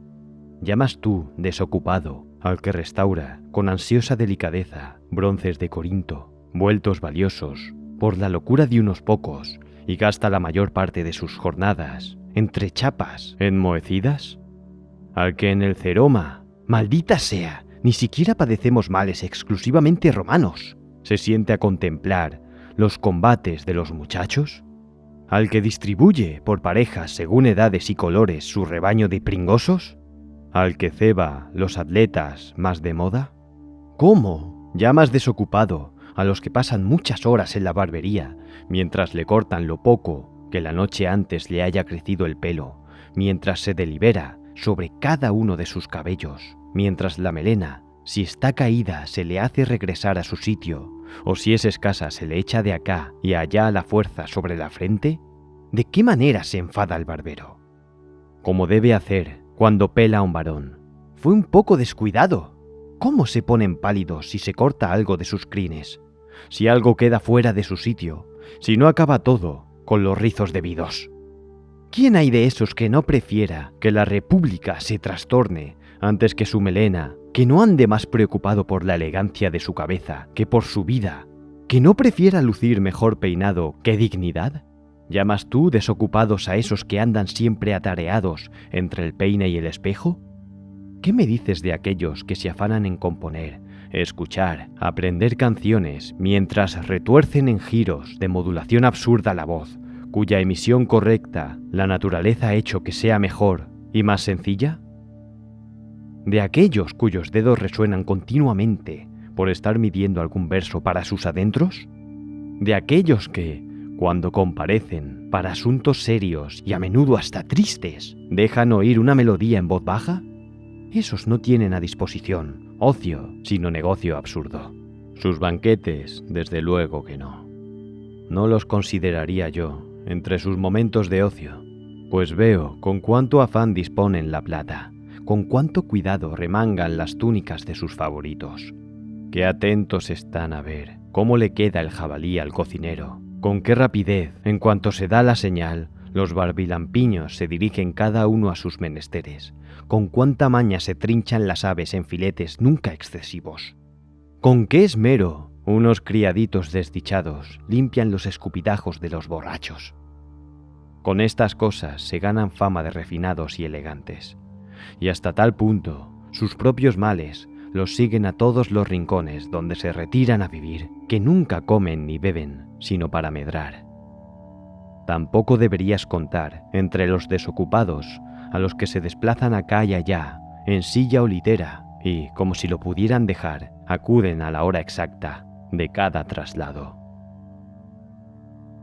¿Llamas tú desocupado al que restaura con ansiosa delicadeza bronces de Corinto, vueltos valiosos por la locura de unos pocos, y gasta la mayor parte de sus jornadas entre chapas enmohecidas? Al que en el Ceroma, maldita sea, ni siquiera padecemos males exclusivamente romanos, se siente a contemplar los combates de los muchachos? ¿Al que distribuye por parejas según edades y colores su rebaño de pringosos? ¿Al que ceba los atletas más de moda? ¿Cómo llamas desocupado a los que pasan muchas horas en la barbería mientras le cortan lo poco que la noche antes le haya crecido el pelo, mientras se delibera sobre cada uno de sus cabellos, mientras la melena, si está caída, se le hace regresar a su sitio, o si es escasa se le echa de acá y allá a la fuerza sobre la frente? ¿De qué manera se enfada el barbero? Como debe hacer cuando pela a un varón. Fue un poco descuidado. ¿Cómo se ponen pálidos si se corta algo de sus crines? Si algo queda fuera de su sitio, si no acaba todo con los rizos debidos. ¿Quién hay de esos que no prefiera que la república se trastorne antes que su melena, que no ande más preocupado por la elegancia de su cabeza que por su vida, que no prefiera lucir mejor peinado que dignidad? ¿Llamas tú desocupados a esos que andan siempre atareados entre el peine y el espejo? ¿Qué me dices de aquellos que se afanan en componer, escuchar, aprender canciones mientras retuercen en giros de modulación absurda la voz, cuya emisión correcta la naturaleza ha hecho que sea mejor y más sencilla? ¿De aquellos cuyos dedos resuenan continuamente por estar midiendo algún verso para sus adentros? ¿De aquellos que, cuando comparecen para asuntos serios y a menudo hasta tristes, dejan oír una melodía en voz baja? Esos no tienen a disposición ocio, sino negocio absurdo. Sus banquetes, desde luego que no. No los consideraría yo entre sus momentos de ocio, pues veo con cuánto afán disponen la plata, con cuánto cuidado remangan las túnicas de sus favoritos. Qué atentos están a ver cómo le queda el jabalí al cocinero, con qué rapidez, en cuanto se da la señal, los barbilampiños se dirigen cada uno a sus menesteres, con cuánta maña se trinchan las aves en filetes nunca excesivos. Con qué esmero unos criaditos desdichados limpian los escupitajos de los borrachos. Con estas cosas se ganan fama de refinados y elegantes, y hasta tal punto sus propios males los siguen a todos los rincones donde se retiran a vivir, que nunca comen ni beben, sino para medrar. Tampoco deberías contar entre los desocupados a los que se desplazan acá y allá, en silla o litera, y, como si lo pudieran dejar, acuden a la hora exacta de cada traslado.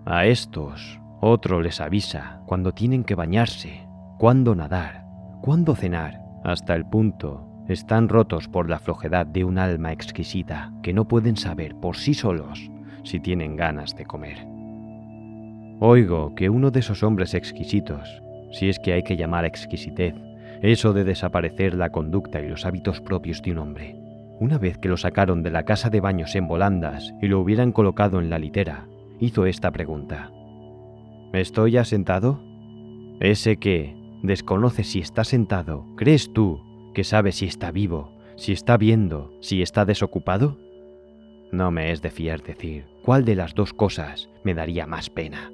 A estos, otro les avisa cuando tienen que bañarse, cuándo nadar, cuándo cenar, hasta el punto están rotos por la flojedad de un alma exquisita que no pueden saber por sí solos si tienen ganas de comer. Oigo que uno de esos hombres exquisitos, si es que hay que llamar exquisitez eso de desaparecer la conducta y los hábitos propios de un hombre, una vez que lo sacaron de la casa de baños en volandas y lo hubieran colocado en la litera, hizo esta pregunta: ¿estoy ya sentado? Ese que desconoce si está sentado, ¿crees tú que sabe si está vivo, si está viendo, si está desocupado? No me es de fiar decir cuál de las dos cosas me daría más pena,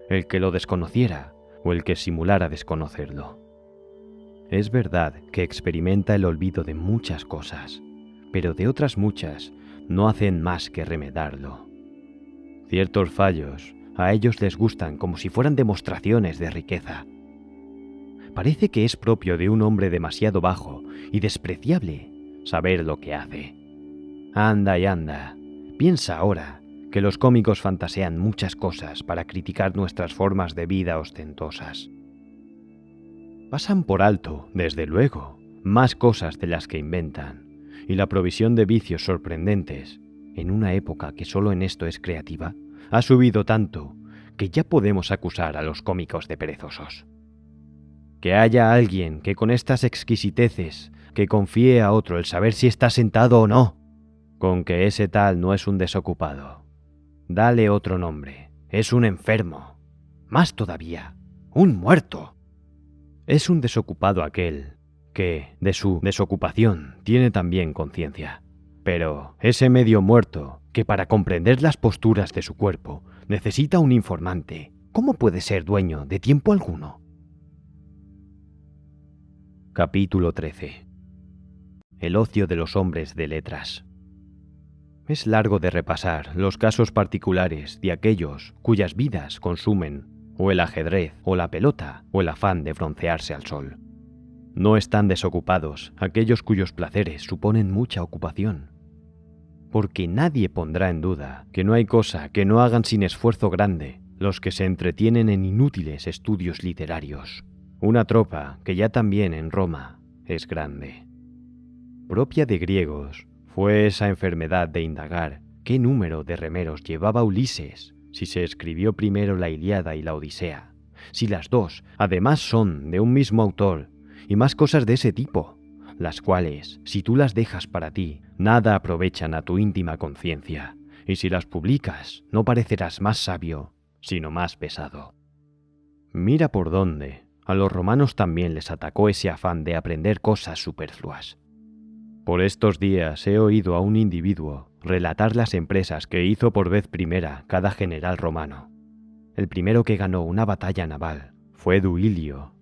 el que lo desconociera o el que simulara desconocerlo. Es verdad que experimenta el olvido de muchas cosas, pero de otras muchas no hacen más que remedarlo. Ciertos fallos a ellos les gustan como si fueran demostraciones de riqueza. Parece que es propio de un hombre demasiado bajo y despreciable saber lo que hace. Anda y anda, piensa ahora que los cómicos fantasean muchas cosas para criticar nuestras formas de vida ostentosas. Pasan por alto, desde luego, más cosas de las que inventan, y la provisión de vicios sorprendentes, en una época que solo en esto es creativa, ha subido tanto que ya podemos acusar a los cómicos de perezosos. Que haya alguien que con estas exquisiteces que confíe a otro el saber si está sentado o no, con que ese tal no es un desocupado. Dale otro nombre, es un enfermo, más todavía, un muerto. Es un desocupado aquel que de su desocupación tiene también conciencia. Pero ese medio muerto, que para comprender las posturas de su cuerpo necesita un informante, ¿cómo puede ser dueño de tiempo alguno? Capítulo 13. El ocio de los hombres de letras. Es largo de repasar los casos particulares de aquellos cuyas vidas consumen o el ajedrez, o la pelota, o el afán de broncearse al sol. No están desocupados aquellos cuyos placeres suponen mucha ocupación, porque nadie pondrá en duda que no hay cosa que no hagan sin esfuerzo grande los que se entretienen en inútiles estudios literarios, una tropa que ya también en Roma es grande. Propia de griegos fue esa enfermedad de indagar qué número de remeros llevaba Ulises, si se escribió primero la Ilíada y la Odisea, si las dos además son de un mismo autor, y más cosas de ese tipo, las cuales, si tú las dejas para ti, nada aprovechan a tu íntima conciencia, y si las publicas, no parecerás más sabio, sino más pesado. Mira por dónde a los romanos también les atacó ese afán de aprender cosas superfluas. Por estos días he oído a un individuo relatar las empresas que hizo por vez primera cada general romano. El primero que ganó una batalla naval fue Duilio.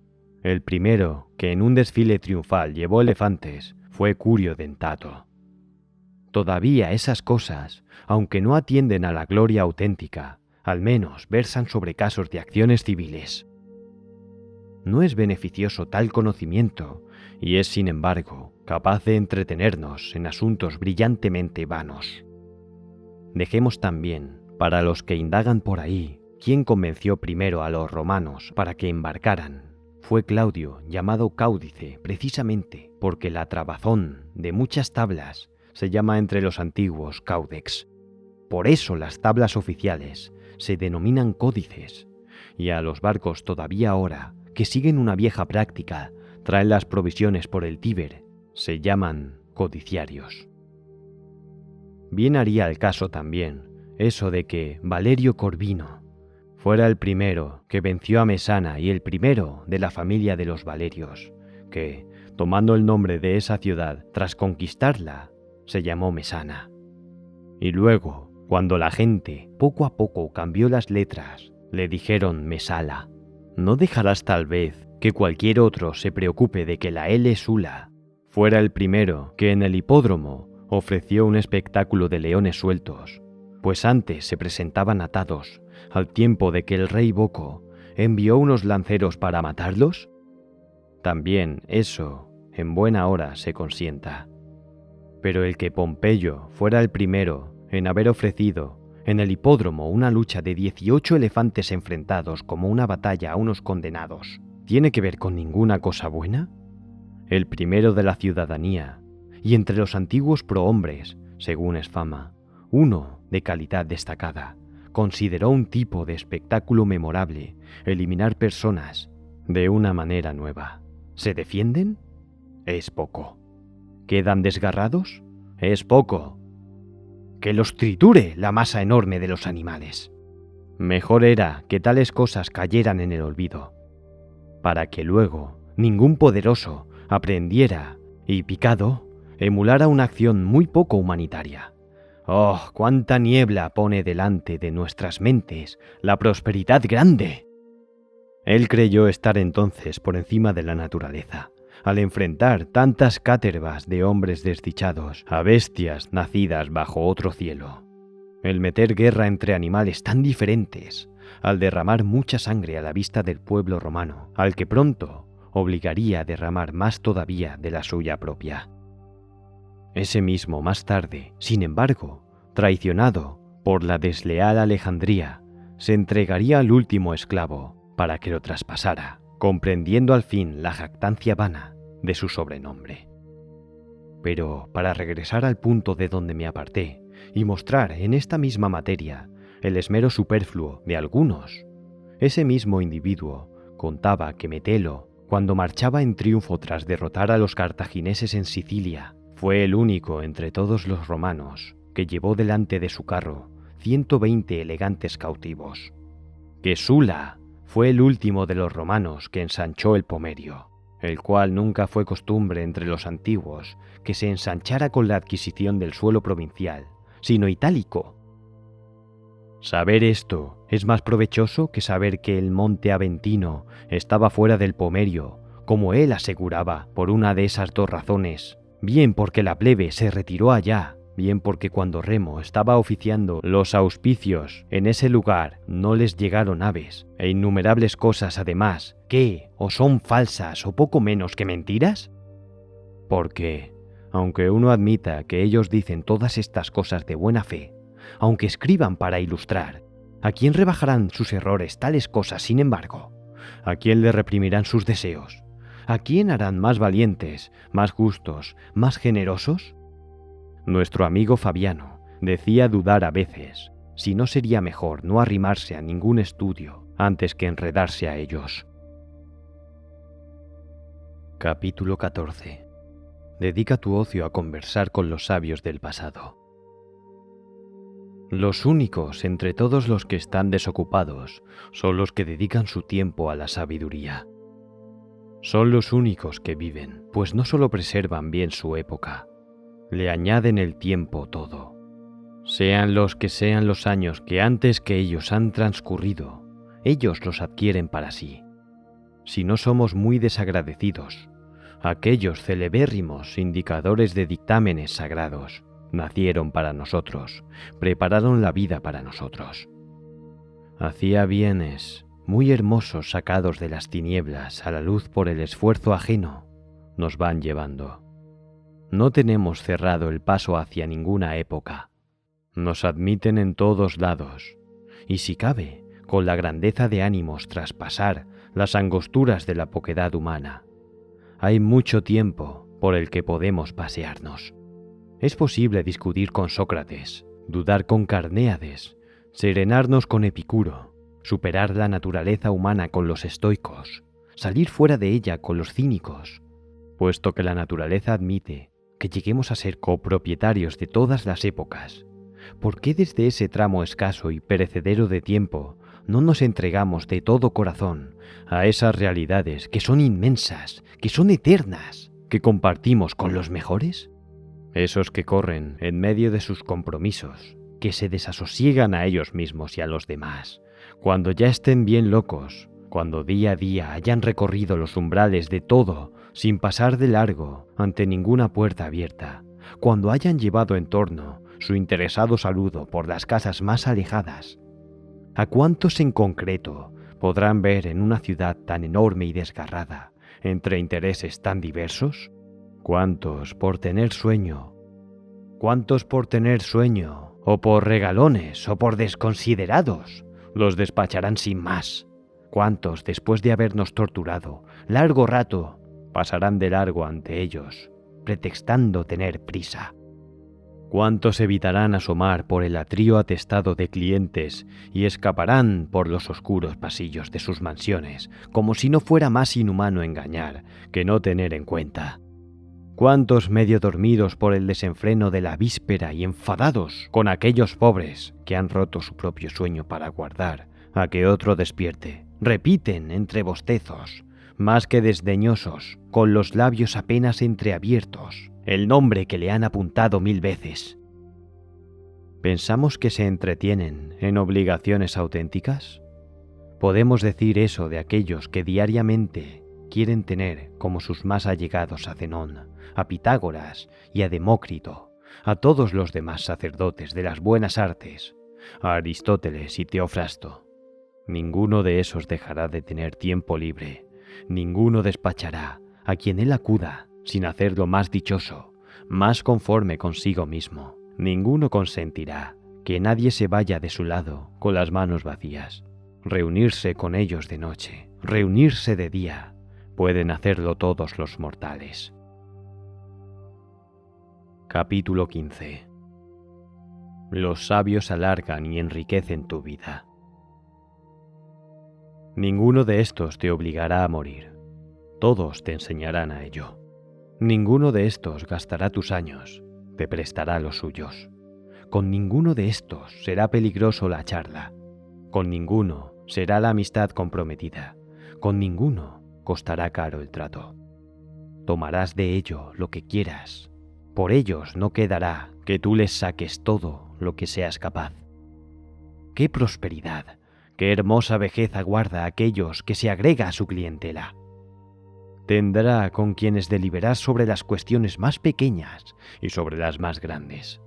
El primero que en un desfile triunfal llevó elefantes fue Curio Dentato. Todavía esas cosas, aunque no atienden a la gloria auténtica, al menos versan sobre casos de acciones civiles. No es beneficioso tal conocimiento y es, sin embargo, capaz de entretenernos en asuntos brillantemente vanos. Dejemos también, para los que indagan por ahí, quién convenció primero a los romanos para que embarcaran. Fue Claudio, llamado Cáudice, precisamente porque la trabazón de muchas tablas se llama entre los antiguos caudex. Por eso las tablas oficiales se denominan códices, y a los barcos todavía ahora, que siguen una vieja práctica, traen las provisiones por el Tíber, se llaman codiciarios. Bien haría al caso también eso de que Valerio Corvino fuera el primero que venció a Mesana y el primero de la familia de los Valerios, que, tomando el nombre de esa ciudad tras conquistarla, se llamó Mesana. Y luego, cuando la gente poco a poco cambió las letras, le dijeron Mesala. ¿No dejarás tal vez que cualquier otro se preocupe de que la L. Sula fuera el primero que en el hipódromo ofreció un espectáculo de leones sueltos, pues antes se presentaban atados, al tiempo de que el rey Boco envió unos lanceros para matarlos? También eso en buena hora se consienta. Pero el que Pompeyo fuera el primero en haber ofrecido en el hipódromo una lucha de 18 elefantes enfrentados como una batalla a unos condenados, ¿tiene que ver con ninguna cosa buena? El primero de la ciudadanía, y entre los antiguos prohombres, según es fama, uno de calidad destacada, consideró un tipo de espectáculo memorable eliminar personas de una manera nueva. ¿Se defienden? Es poco. ¿Quedan desgarrados? Es poco. Que los triture la masa enorme de los animales. Mejor era que tales cosas cayeran en el olvido, para que luego ningún poderoso aprendiera y, picado, emulara una acción muy poco humanitaria. ¡Oh, cuánta niebla pone delante de nuestras mentes la prosperidad grande! Él creyó estar entonces por encima de la naturaleza, al enfrentar tantas cátervas de hombres desdichados a bestias nacidas bajo otro cielo. El meter guerra entre animales tan diferentes, al derramar mucha sangre a la vista del pueblo romano, al que pronto obligaría a derramar más todavía de la suya propia. Ese mismo más tarde, sin embargo, traicionado por la desleal Alejandría, se entregaría al último esclavo para que lo traspasara, comprendiendo al fin la jactancia vana de su sobrenombre. Pero para regresar al punto de donde me aparté y mostrar en esta misma materia el esmero superfluo de algunos, ese mismo individuo contaba que Metelo, cuando marchaba en triunfo tras derrotar a los cartagineses en Sicilia, fue el único entre todos los romanos que llevó delante de su carro 120 elegantes cautivos, que Sula fue el último de los romanos que ensanchó el pomerio, el cual nunca fue costumbre entre los antiguos que se ensanchara con la adquisición del suelo provincial, sino itálico. Saber esto es más provechoso que saber que el monte Aventino estaba fuera del Pomerio, como él aseguraba, por una de esas dos razones, bien porque la plebe se retiró allá, bien porque cuando Remo estaba oficiando los auspicios en ese lugar no les llegaron aves, e innumerables cosas además, que o son falsas o poco menos que mentiras. Porque, aunque uno admita que ellos dicen todas estas cosas de buena fe, aunque escriban para ilustrar, ¿a quién rebajarán sus errores tales cosas sin embargo? ¿A quién le reprimirán sus deseos? ¿A quién harán más valientes, más justos, más generosos? Nuestro amigo Fabiano decía dudar a veces si no sería mejor no arrimarse a ningún estudio antes que enredarse a ellos. Capítulo 14. Dedica tu ocio a conversar con los sabios del pasado. Los únicos entre todos los que están desocupados son los que dedican su tiempo a la sabiduría. Son los únicos que viven, pues no solo preservan bien su época, le añaden el tiempo todo. Sean los que sean los años que antes que ellos han transcurrido, ellos los adquieren para sí. Si no somos muy desagradecidos, aquellos celebérrimos indicadores de dictámenes sagrados nacieron para nosotros, prepararon la vida para nosotros. Hacía bienes muy hermosos sacados de las tinieblas a la luz por el esfuerzo ajeno, nos van llevando. No tenemos cerrado el paso hacia ninguna época. Nos admiten en todos lados, y si cabe, con la grandeza de ánimos traspasar las angosturas de la poquedad humana. Hay mucho tiempo por el que podemos pasearnos. Es posible discutir con Sócrates, dudar con Carnéades, serenarnos con Epicuro, superar la naturaleza humana con los estoicos, salir fuera de ella con los cínicos, puesto que la naturaleza admite que lleguemos a ser copropietarios de todas las épocas. ¿Por qué desde ese tramo escaso y perecedero de tiempo no nos entregamos de todo corazón a esas realidades que son inmensas, que son eternas, que compartimos con los mejores? Esos que corren en medio de sus compromisos, que se desasosiegan a ellos mismos y a los demás, cuando ya estén bien locos, cuando día a día hayan recorrido los umbrales de todo sin pasar de largo ante ninguna puerta abierta, cuando hayan llevado en torno su interesado saludo por las casas más alejadas. ¿A cuántos en concreto podrán ver en una ciudad tan enorme y desgarrada, entre intereses tan diversos? ¿Cuántos por tener sueño? ¿Cuántos por tener sueño, o por regalones, o por desconsiderados, los despacharán sin más? ¿Cuántos, después de habernos torturado largo rato, pasarán de largo ante ellos, pretextando tener prisa? ¿Cuántos evitarán asomar por el atrio atestado de clientes y escaparán por los oscuros pasillos de sus mansiones, como si no fuera más inhumano engañar que no tener en cuenta? ¿Cuántos medio dormidos por el desenfreno de la víspera y enfadados con aquellos pobres que han roto su propio sueño para aguardar a que otro despierte, repiten entre bostezos, más que desdeñosos, con los labios apenas entreabiertos, el nombre que le han apuntado 1000 veces? ¿Pensamos que se entretienen en obligaciones auténticas? Podemos decir eso de aquellos que diariamente quieren tener como sus más allegados a Zenón, a Pitágoras y a Demócrito, a todos los demás sacerdotes de las buenas artes, a Aristóteles y Teofrasto. Ninguno de esos dejará de tener tiempo libre, ninguno despachará a quien él acuda sin hacerlo más dichoso, más conforme consigo mismo. Ninguno consentirá que nadie se vaya de su lado con las manos vacías. Reunirse con ellos de noche, reunirse de día, pueden hacerlo todos los mortales. Capítulo 15. Los sabios alargan y enriquecen tu vida. Ninguno de estos te obligará a morir. Todos te enseñarán a ello. Ninguno de estos gastará tus años, te prestará los suyos. Con ninguno de estos será peligroso la charla. Con ninguno será la amistad comprometida. Con ninguno costará caro el trato. tomarás de ello lo que quieras. Por ellos no quedará que tú les saques todo lo que seas capaz. ¡Qué prosperidad! ¡Qué hermosa vejez aguarda a aquellos que se agrega a su clientela! Tendrá con quienes deliberar sobre las cuestiones más pequeñas y sobre las más grandes,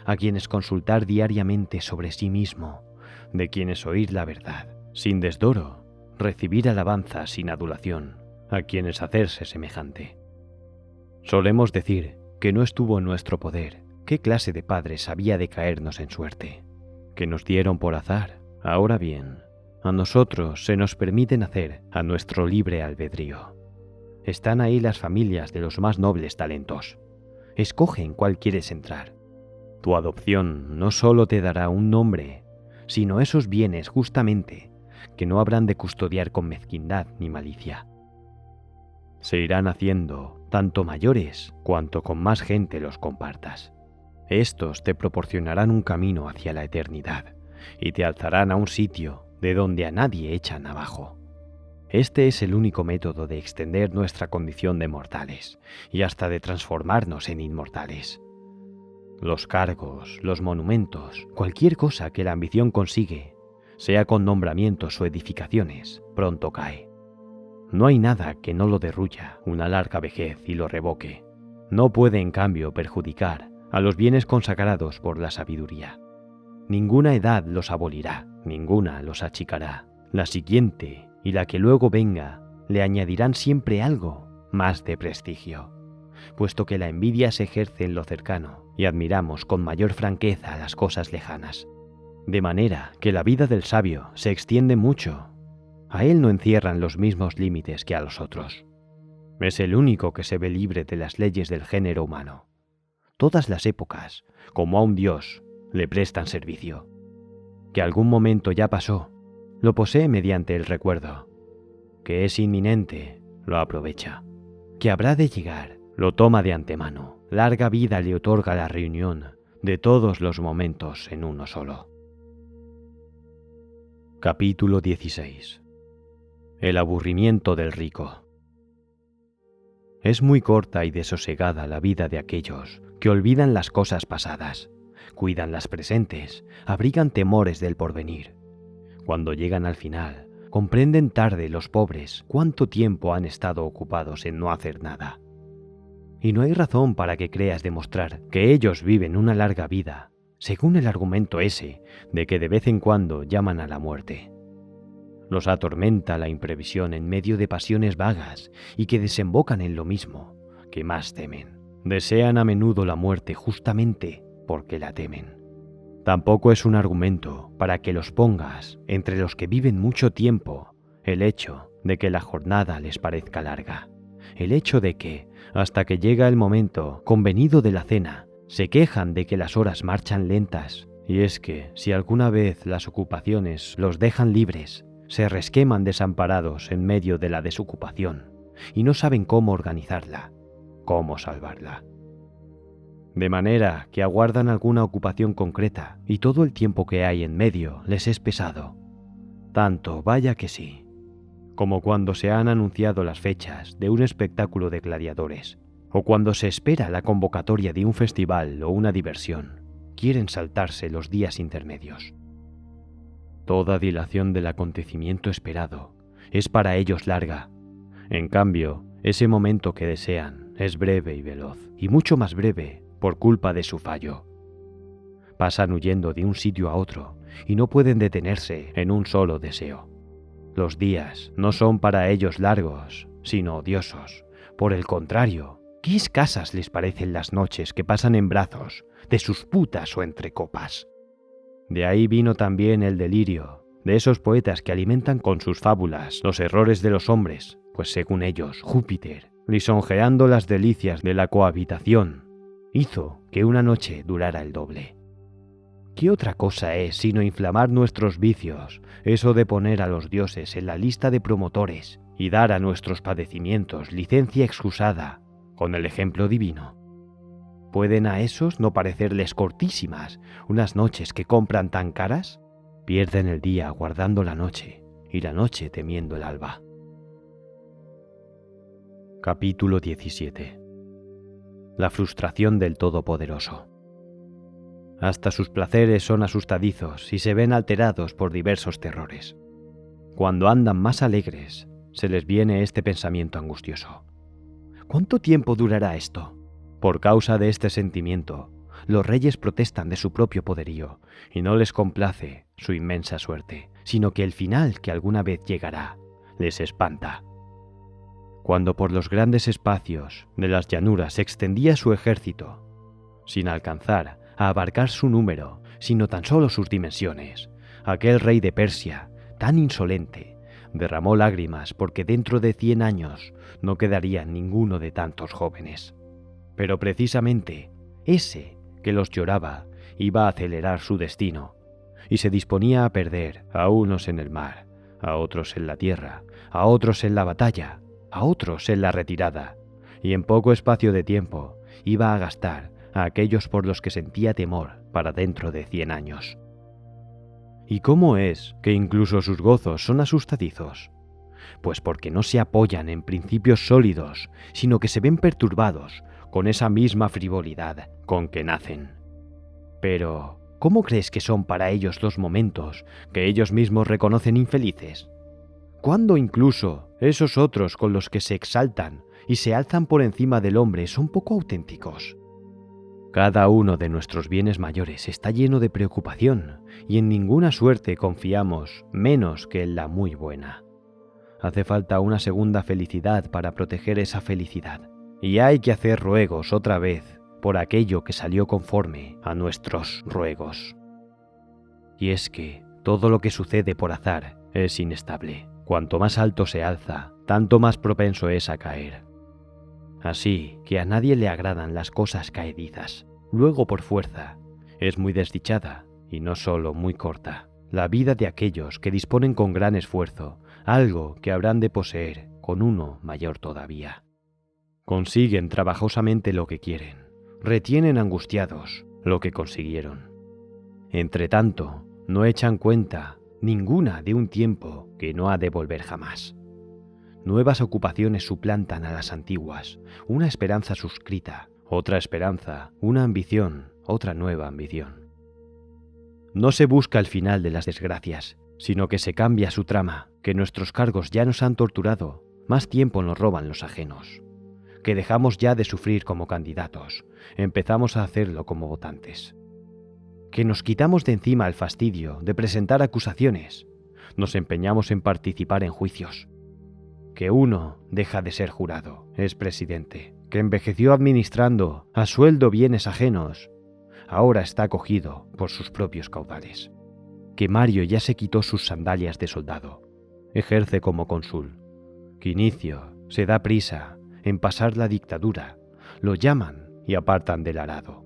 a quienes consultar diariamente sobre sí mismo, de quienes oír la verdad, sin desdoro, recibir alabanza sin adulación, a quienes hacerse semejante. Solemos decir que no estuvo en nuestro poder qué clase de padres había de caernos en suerte, que nos dieron por azar. Ahora bien, a nosotros se nos permite nacer a nuestro libre albedrío. Están ahí las familias de los más nobles talentos. Escoge en cuál quieres entrar. Tu adopción no solo te dará un nombre, sino esos bienes justamente que no habrán de custodiar con mezquindad ni malicia. Se irán haciendo tanto mayores cuanto con más gente los compartas. Estos te proporcionarán un camino hacia la eternidad y te alzarán a un sitio de donde a nadie echan abajo. Este es el único método de extender nuestra condición de mortales y hasta de transformarnos en inmortales. Los cargos, los monumentos, cualquier cosa que la ambición consigue, sea con nombramientos o edificaciones, pronto cae. No hay nada que no lo derruya una larga vejez y lo revoque. No puede, en cambio, perjudicar a los bienes consagrados por la sabiduría. Ninguna edad los abolirá, ninguna los achicará. La siguiente y la que luego venga le añadirán siempre algo más de prestigio, puesto que la envidia se ejerce en lo cercano y admiramos con mayor franqueza las cosas lejanas. De manera que la vida del sabio se extiende mucho. A él no encierran los mismos límites que a los otros. Es el único que se ve libre de las leyes del género humano. Todas las épocas, como a un dios, le prestan servicio. Que algún momento ya pasó, lo posee mediante el recuerdo. Que es inminente, lo aprovecha. Que habrá de llegar, lo toma de antemano. Larga vida le otorga la reunión de todos los momentos en uno solo. Capítulo 16. El aburrimiento del rico. Es muy corta y desosegada la vida de aquellos que olvidan las cosas pasadas, cuidan las presentes, abrigan temores del porvenir. Cuando llegan al final, comprenden tarde los pobres cuánto tiempo han estado ocupados en no hacer nada. Y no hay razón para que creas demostrar que ellos viven una larga vida, según el argumento ese de que de vez en cuando llaman a la muerte. Los atormenta la imprevisión en medio de pasiones vagas y que desembocan en lo mismo que más temen. Desean a menudo la muerte justamente porque la temen. Tampoco es un argumento para que los pongas entre los que viven mucho tiempo el hecho de que la jornada les parezca larga, el hecho de que, hasta que llega el momento convenido de la cena, se quejan de que las horas marchan lentas, y es que si alguna vez las ocupaciones los dejan libres, se resqueman desamparados en medio de la desocupación y no saben cómo organizarla, cómo salvarla. De manera que aguardan alguna ocupación concreta y todo el tiempo que hay en medio les es pesado. Tanto, vaya que sí, como cuando se han anunciado las fechas de un espectáculo de gladiadores o cuando se espera la convocatoria de un festival o una diversión. Quieren saltarse los días intermedios. Toda dilación del acontecimiento esperado es para ellos larga. En cambio, ese momento que desean es breve y veloz, y mucho más breve por culpa de su fallo. Pasan huyendo de un sitio a otro y no pueden detenerse en un solo deseo. Los días no son para ellos largos, sino odiosos. Por el contrario, qué escasas les parecen las noches que pasan en brazos de sus putas o entre copas. De ahí vino también el delirio de esos poetas que alimentan con sus fábulas los errores de los hombres, pues según ellos, Júpiter, lisonjeando las delicias de la cohabitación, hizo que una noche durara el doble. ¿Qué otra cosa es sino inflamar nuestros vicios, eso de poner a los dioses en la lista de promotores y dar a nuestros padecimientos licencia excusada con el ejemplo divino? ¿Pueden a esos no parecerles cortísimas unas noches que compran tan caras? Pierden el día guardando la noche y la noche temiendo el alba. Capítulo 17. La frustración del Todopoderoso. Hasta sus placeres son asustadizos y se ven alterados por diversos terrores. Cuando andan más alegres, se les viene este pensamiento angustioso: ¿cuánto tiempo durará esto? Por causa de este sentimiento, los reyes protestan de su propio poderío y no les complace su inmensa suerte, sino que el final que alguna vez llegará les espanta. Cuando por los grandes espacios de las llanuras se extendía su ejército, sin alcanzar a abarcar su número, sino tan solo sus dimensiones, aquel rey de Persia, tan insolente, derramó lágrimas porque dentro de 100 años no quedaría ninguno de tantos jóvenes. Pero precisamente ese que los lloraba iba a acelerar su destino, y se disponía a perder a unos en el mar, a otros en la tierra, a otros en la batalla, a otros en la retirada, y en poco espacio de tiempo iba a gastar a aquellos por los que sentía temor para dentro de 100 años. ¿Y cómo es que incluso sus gozos son asustadizos? Pues porque no se apoyan en principios sólidos, sino que se ven perturbados con esa misma frivolidad con que nacen. Pero, ¿cómo crees que son para ellos los momentos que ellos mismos reconocen infelices? ¿Cuándo incluso esos otros con los que se exaltan y se alzan por encima del hombre son poco auténticos? Cada uno de nuestros bienes mayores está lleno de preocupación y en ninguna suerte confiamos menos que en la muy buena. Hace falta una segunda felicidad para proteger esa felicidad, y hay que hacer ruegos otra vez por aquello que salió conforme a nuestros ruegos. Y es que todo lo que sucede por azar es inestable. Cuanto más alto se alza, tanto más propenso es a caer. Así que a nadie le agradan las cosas caedizas. Luego, por fuerza, es muy desdichada y no solo muy corta la vida de aquellos que disponen con gran esfuerzo algo que habrán de poseer con uno mayor todavía. Consiguen trabajosamente lo que quieren, retienen angustiados lo que consiguieron. Entretanto, no echan cuenta ninguna de un tiempo que no ha de volver jamás. Nuevas ocupaciones suplantan a las antiguas, una esperanza suscrita, otra esperanza, una ambición, otra nueva ambición. No se busca el final de las desgracias, sino que se cambia su trama, que nuestros cargos ya nos han torturado, más tiempo nos roban los ajenos, que dejamos ya de sufrir como candidatos, empezamos a hacerlo como votantes, que nos quitamos de encima el fastidio de presentar acusaciones, nos empeñamos en participar en juicios, que uno deja de ser jurado, es presidente, que envejeció administrando a sueldo bienes ajenos, ahora está acogido por sus propios caudales, que Mario ya se quitó sus sandalias de soldado, ejerce como cónsul, que Inicio se da prisa en pasar la dictadura, lo llaman y apartan del arado.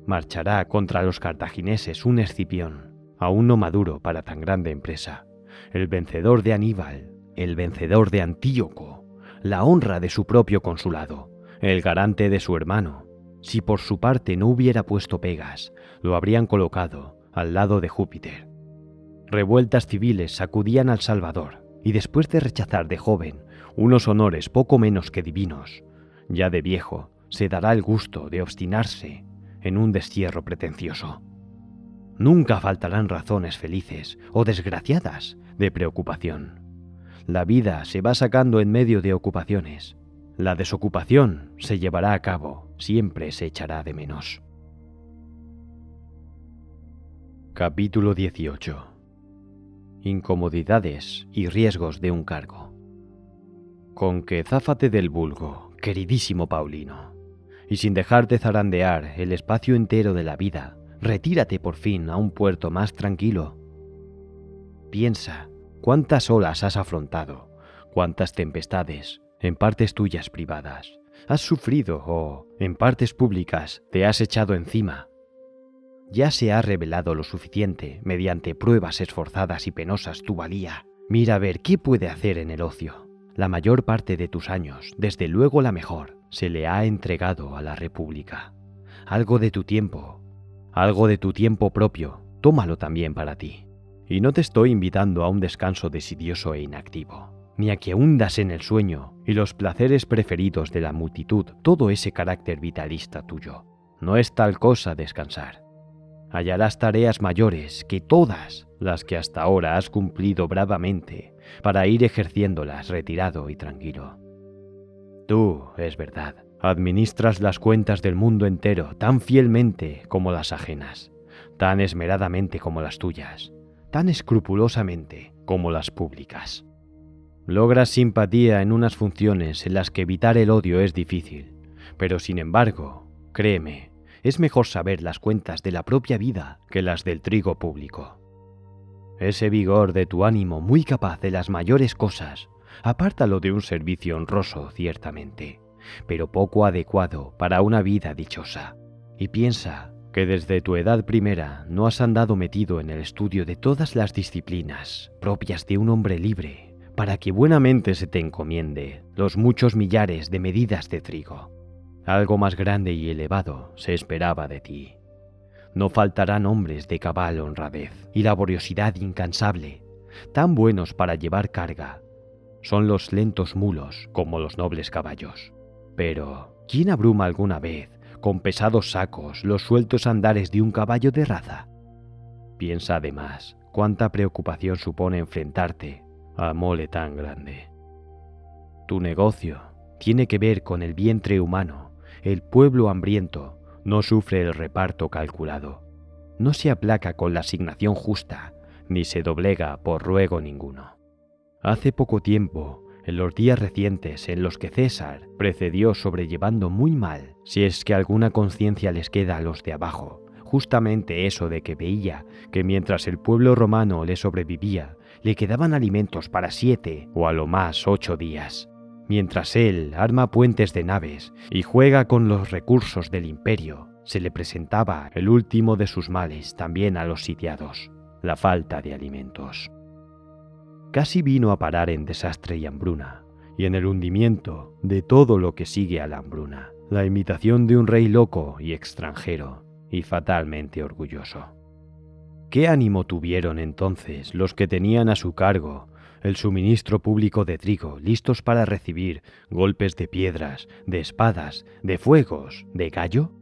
Marchará contra los cartagineses un Escipión, aún no maduro para tan grande empresa, el vencedor de Aníbal, el vencedor de Antíoco, la honra de su propio consulado, el garante de su hermano. Si por su parte no hubiera puesto pegas, lo habrían colocado al lado de Júpiter. Revueltas civiles sacudían al Salvador, y después de rechazar de joven unos honores poco menos que divinos, ya de viejo se dará el gusto de obstinarse en un destierro pretencioso. Nunca faltarán razones felices o desgraciadas de preocupación. La vida se va sacando en medio de ocupaciones. La desocupación se llevará a cabo, siempre se echará de menos. Capítulo 18. Incomodidades y riesgos de un cargo. Con que záfate del vulgo, queridísimo Paulino, y sin dejarte zarandear el espacio entero de la vida, retírate por fin a un puerto más tranquilo. Piensa cuántas olas has afrontado, cuántas tempestades, en partes tuyas privadas, has sufrido o, en partes públicas, te has echado encima. Ya se ha revelado lo suficiente mediante pruebas esforzadas y penosas tu valía. Mira a ver qué puede hacer en el ocio. La mayor parte de tus años, desde luego la mejor, se le ha entregado a la República. Algo de tu tiempo propio, tómalo también para ti. Y no te estoy invitando a un descanso desidioso e inactivo. ni a que hundas en el sueño y los placeres preferidos de la multitud todo ese carácter vitalista tuyo. No es tal cosa descansar. Hallarás tareas mayores que todas las que hasta ahora has cumplido bravamente para ir ejerciéndolas retirado y tranquilo. Tú, es verdad, administras las cuentas del mundo entero tan fielmente como las ajenas, tan esmeradamente como las tuyas, tan escrupulosamente como las públicas. Logras simpatía en unas funciones en las que evitar el odio es difícil, pero sin embargo, créeme, es mejor saber las cuentas de la propia vida que las del trigo público. Ese vigor de tu ánimo muy capaz de las mayores cosas, apártalo de un servicio honroso, ciertamente, pero poco adecuado para una vida dichosa. Y piensa que desde tu edad primera no has andado metido en el estudio de todas las disciplinas propias de un hombre libre, para que buenamente se te encomiende los muchos millares de medidas de trigo. Algo más grande y elevado se esperaba de ti. No faltarán hombres de cabal honradez y laboriosidad incansable, tan buenos para llevar carga. Son los lentos mulos como los nobles caballos. Pero, ¿quién abruma alguna vez con pesados sacos los sueltos andares de un caballo de raza? Piensa además cuánta preocupación supone enfrentarte a mole tan grande. Tu negocio tiene que ver con el vientre humano. El pueblo hambriento no sufre el reparto calculado, no se aplaca con la asignación justa, ni se doblega por ruego ninguno. Hace poco tiempo, en los días recientes en los que César precedió sobrellevando muy mal, si es que alguna conciencia les queda a los de abajo, justamente eso de que veía que mientras el pueblo romano le sobrevivía, le quedaban alimentos para 7 o a lo más 8 días. Mientras él arma puentes de naves y juega con los recursos del imperio, se le presentaba el último de sus males también a los sitiados, la falta de alimentos. Casi vino a parar en desastre y hambruna, y en el hundimiento de todo lo que sigue a la hambruna, la imitación de un rey loco y extranjero, y fatalmente orgulloso. ¿Qué ánimo tuvieron entonces los que tenían a su cargo el suministro público de trigo, listos para recibir golpes de piedras, de espadas, de fuegos, de gallo?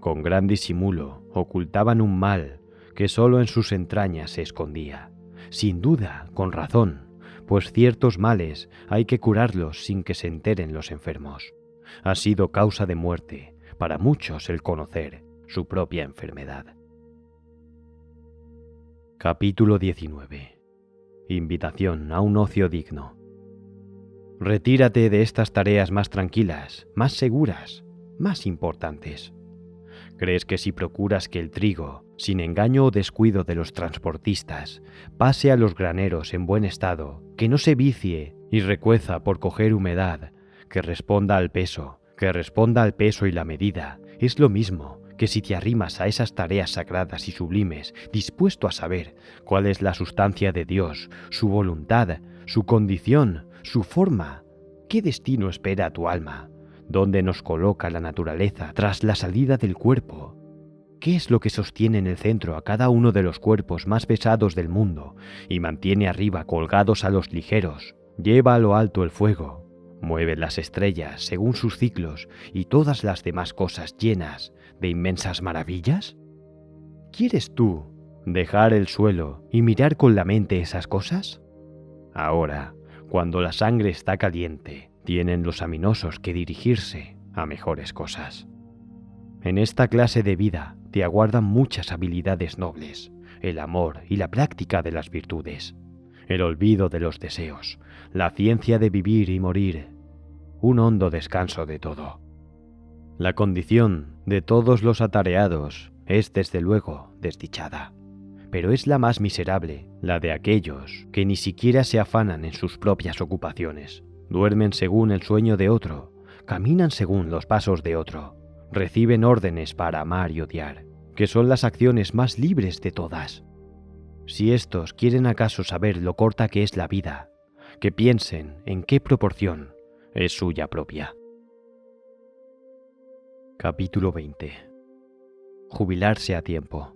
Con gran disimulo ocultaban un mal que solo en sus entrañas se escondía. Sin duda, con razón, pues ciertos males hay que curarlos sin que se enteren los enfermos. Ha sido causa de muerte para muchos el conocer su propia enfermedad. Capítulo 19. Invitación a un ocio digno. Retírate de estas tareas más tranquilas, más seguras, más importantes. ¿Crees que si procuras que el trigo, sin engaño o descuido de los transportistas, pase a los graneros en buen estado, que no se vicie y recueza por coger humedad, que responda al peso y la medida, es lo mismo que si te arrimas a esas tareas sagradas y sublimes, dispuesto a saber cuál es la sustancia de Dios, su voluntad, su condición, su forma? ¿Qué destino espera a tu alma? ¿Dónde nos coloca la naturaleza tras la salida del cuerpo? ¿Qué es lo que sostiene en el centro a cada uno de los cuerpos más pesados del mundo y mantiene arriba colgados a los ligeros? Lleva a lo alto el fuego, mueve las estrellas según sus ciclos y todas las demás cosas llenas de inmensas maravillas. ¿Quieres tú dejar el suelo y mirar con la mente esas cosas? Ahora, cuando la sangre está caliente, tienen los aminosos que dirigirse a mejores cosas. En esta clase de vida te aguardan muchas habilidades nobles, el amor y la práctica de las virtudes, el olvido de los deseos, la ciencia de vivir y morir, un hondo descanso de todo. La condición de todos los atareados es desde luego desdichada, pero es la más miserable, la de aquellos que ni siquiera se afanan en sus propias ocupaciones, duermen según el sueño de otro, caminan según los pasos de otro, reciben órdenes para amar y odiar, que son las acciones más libres de todas. Si éstos quieren acaso saber lo corta que es la vida, que piensen en qué proporción es suya propia. Capítulo 20. Jubilarse a tiempo.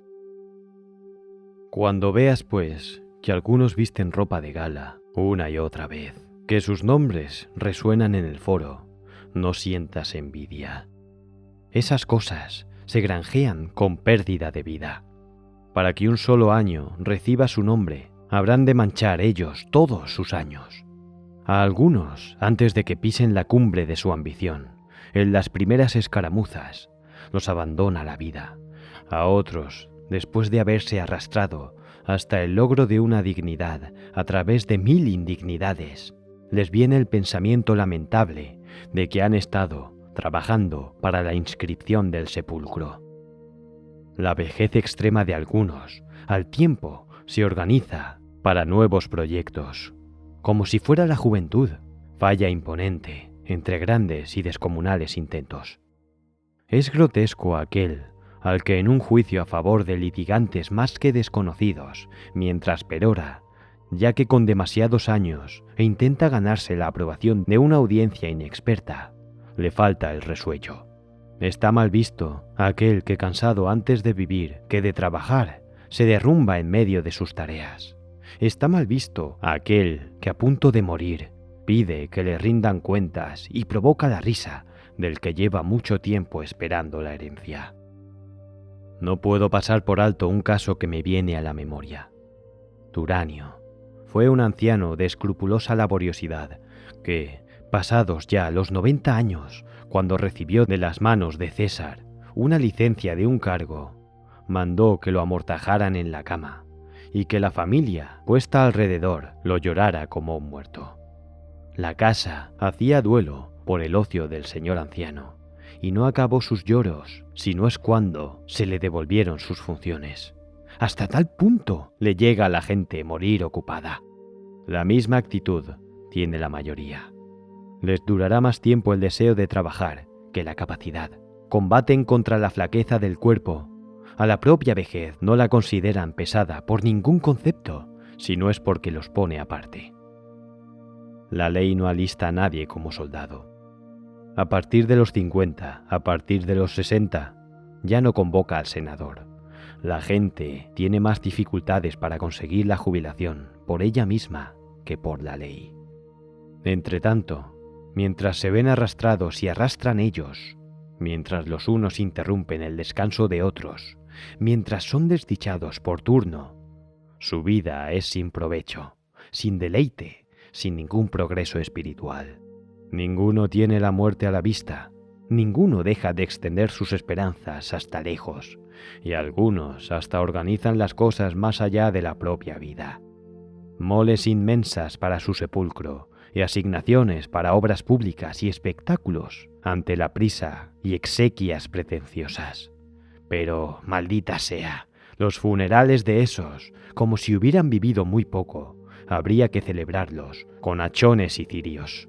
Cuando veas, pues, que algunos visten ropa de gala una y otra vez, Que sus nombres resuenan en el foro, no sientas envidia. Esas cosas se granjean con pérdida de vida. Para que un solo año reciba su nombre, habrán de manchar ellos todos sus años. A algunos, antes de que pisen la cumbre de su ambición, en las primeras escaramuzas, los abandona la vida. A otros, después de haberse arrastrado hasta el logro de una dignidad a través de 1000 indignidades, les viene el pensamiento lamentable de que han estado trabajando para la inscripción del sepulcro. La vejez extrema de algunos, al tiempo, se organiza para nuevos proyectos, como si fuera la juventud, falla imponente entre grandes y descomunales intentos. Es grotesco aquel al que en un juicio a favor de litigantes más que desconocidos, mientras perora, ya que con demasiados años e intenta ganarse la aprobación de una audiencia inexperta, le falta el resuello. Está mal visto aquel que, cansado antes de vivir que de trabajar, se derrumba en medio de sus tareas. Está mal visto aquel que, a punto de morir, pide que le rindan cuentas y provoca la risa del que lleva mucho tiempo esperando la herencia. No puedo pasar por alto un caso que me viene a la memoria. Turanio fue un anciano de escrupulosa laboriosidad que, pasados ya los 90 años, cuando recibió de las manos de César una licencia de un cargo, mandó que lo amortajaran en la cama y que la familia, puesta alrededor, lo llorara como un muerto. La casa hacía duelo por el ocio del señor anciano y no acabó sus lloros, sino es cuando se le devolvieron sus funciones. Hasta tal punto le llega a la gente morir ocupada. La misma actitud tiene la mayoría. Les durará más tiempo el deseo de trabajar que la capacidad. Combaten contra la flaqueza del cuerpo. A la propia vejez no la consideran pesada por ningún concepto, si no es porque los pone aparte. La ley no alista a nadie como soldado. A partir de los 50, a partir de los 60, ya no convoca al senador. La gente tiene más dificultades para conseguir la jubilación por ella misma que por la ley. Entretanto, mientras se ven arrastrados y arrastran ellos, mientras los unos interrumpen el descanso de otros, mientras son desdichados por turno, su vida es sin provecho, sin deleite, sin ningún progreso espiritual. Ninguno tiene la muerte a la vista, ninguno deja de extender sus esperanzas hasta lejos, y algunos hasta organizan las cosas más allá de la propia vida. Moles inmensas para su sepulcro y asignaciones para obras públicas y espectáculos ante la prisa y exequias pretenciosas. Pero, maldita sea, los funerales de esos, como si hubieran vivido muy poco, habría que celebrarlos con hachones y cirios.